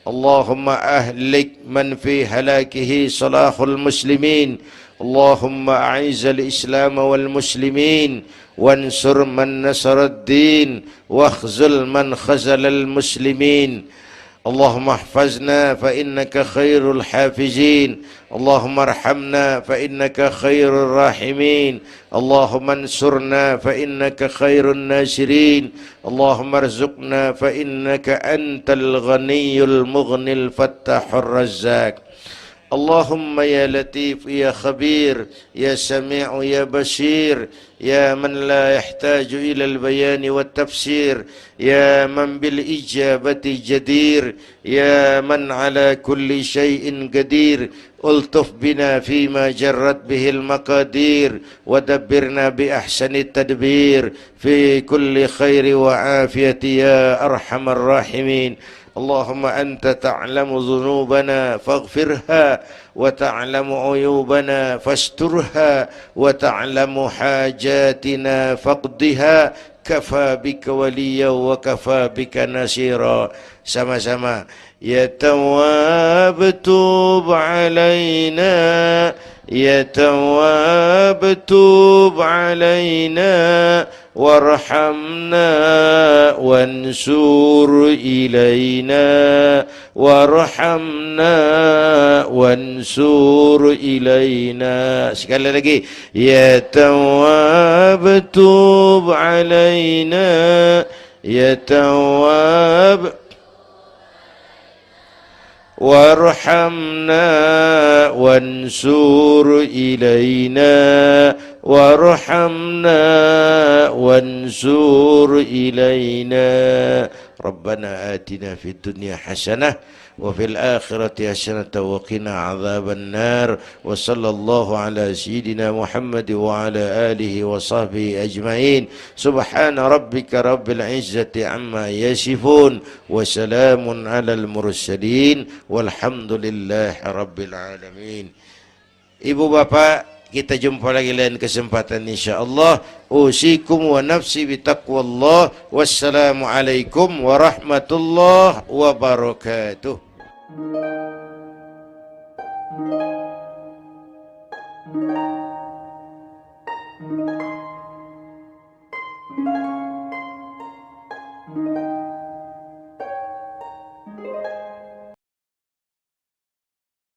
اللهم أهلك من في هلاكه صلاح المسلمين. اللهم أعز الإسلام والمسلمين وانصر من نصر الدين واخذل من خذل المسلمين. اللهم احفظنا فإنك خير الحافظين. اللهم ارحمنا فإنك خير الراحمين. اللهم انصرنا فإنك خير الناصرين. اللهم ارزقنا فإنك أنت الغني المغني الفتاح الرزاق. اللهم يا لطيف يا خبير يا سميع يا بصير يا من لا يحتاج إلى البيان والتفسير يا من بالإجابة جدير يا من على كل شيء قدير ألطف بنا فيما جرت به المقادير ودبرنا بأحسن التدبير في كل خير وعافية يا أرحم الراحمين. اللهم أنت تعلم ذنوبنا فاغفرها وتعلم عيوبنا فاسترها وتعلم حاجاتنا فاقضها. كفى بك وليا وكفى بك نصيرا. Sama-sama. Ya Tawwab tub alaina, Ya Tawwab tub alaina, warhamna wansur ilaina, warhamna wansur ilaina. Sekali lagi. Ya Tawwab tub alaina, Ya Tawwab warhamna wansur ilaina, warhamna wansur ilaina. Rabbana atina fid dunya hasanah wa fil akhirati hasanah wa qina adzaban nar. Wa sallallahu ala sayyidina Muhammad wa ala alihi wa sahbihi ajma'in. Subhana rabbika rabbil izzati amma yasifun wa salamun alal mursalin walhamdulillahi rabbil alamin. Ibu bapak, kita jumpa lagi lain kesempatan insyaallah. Usikum wa nafsi bitaqwallah. Wassalamu alaikum warahmatullahi wabarakatuh.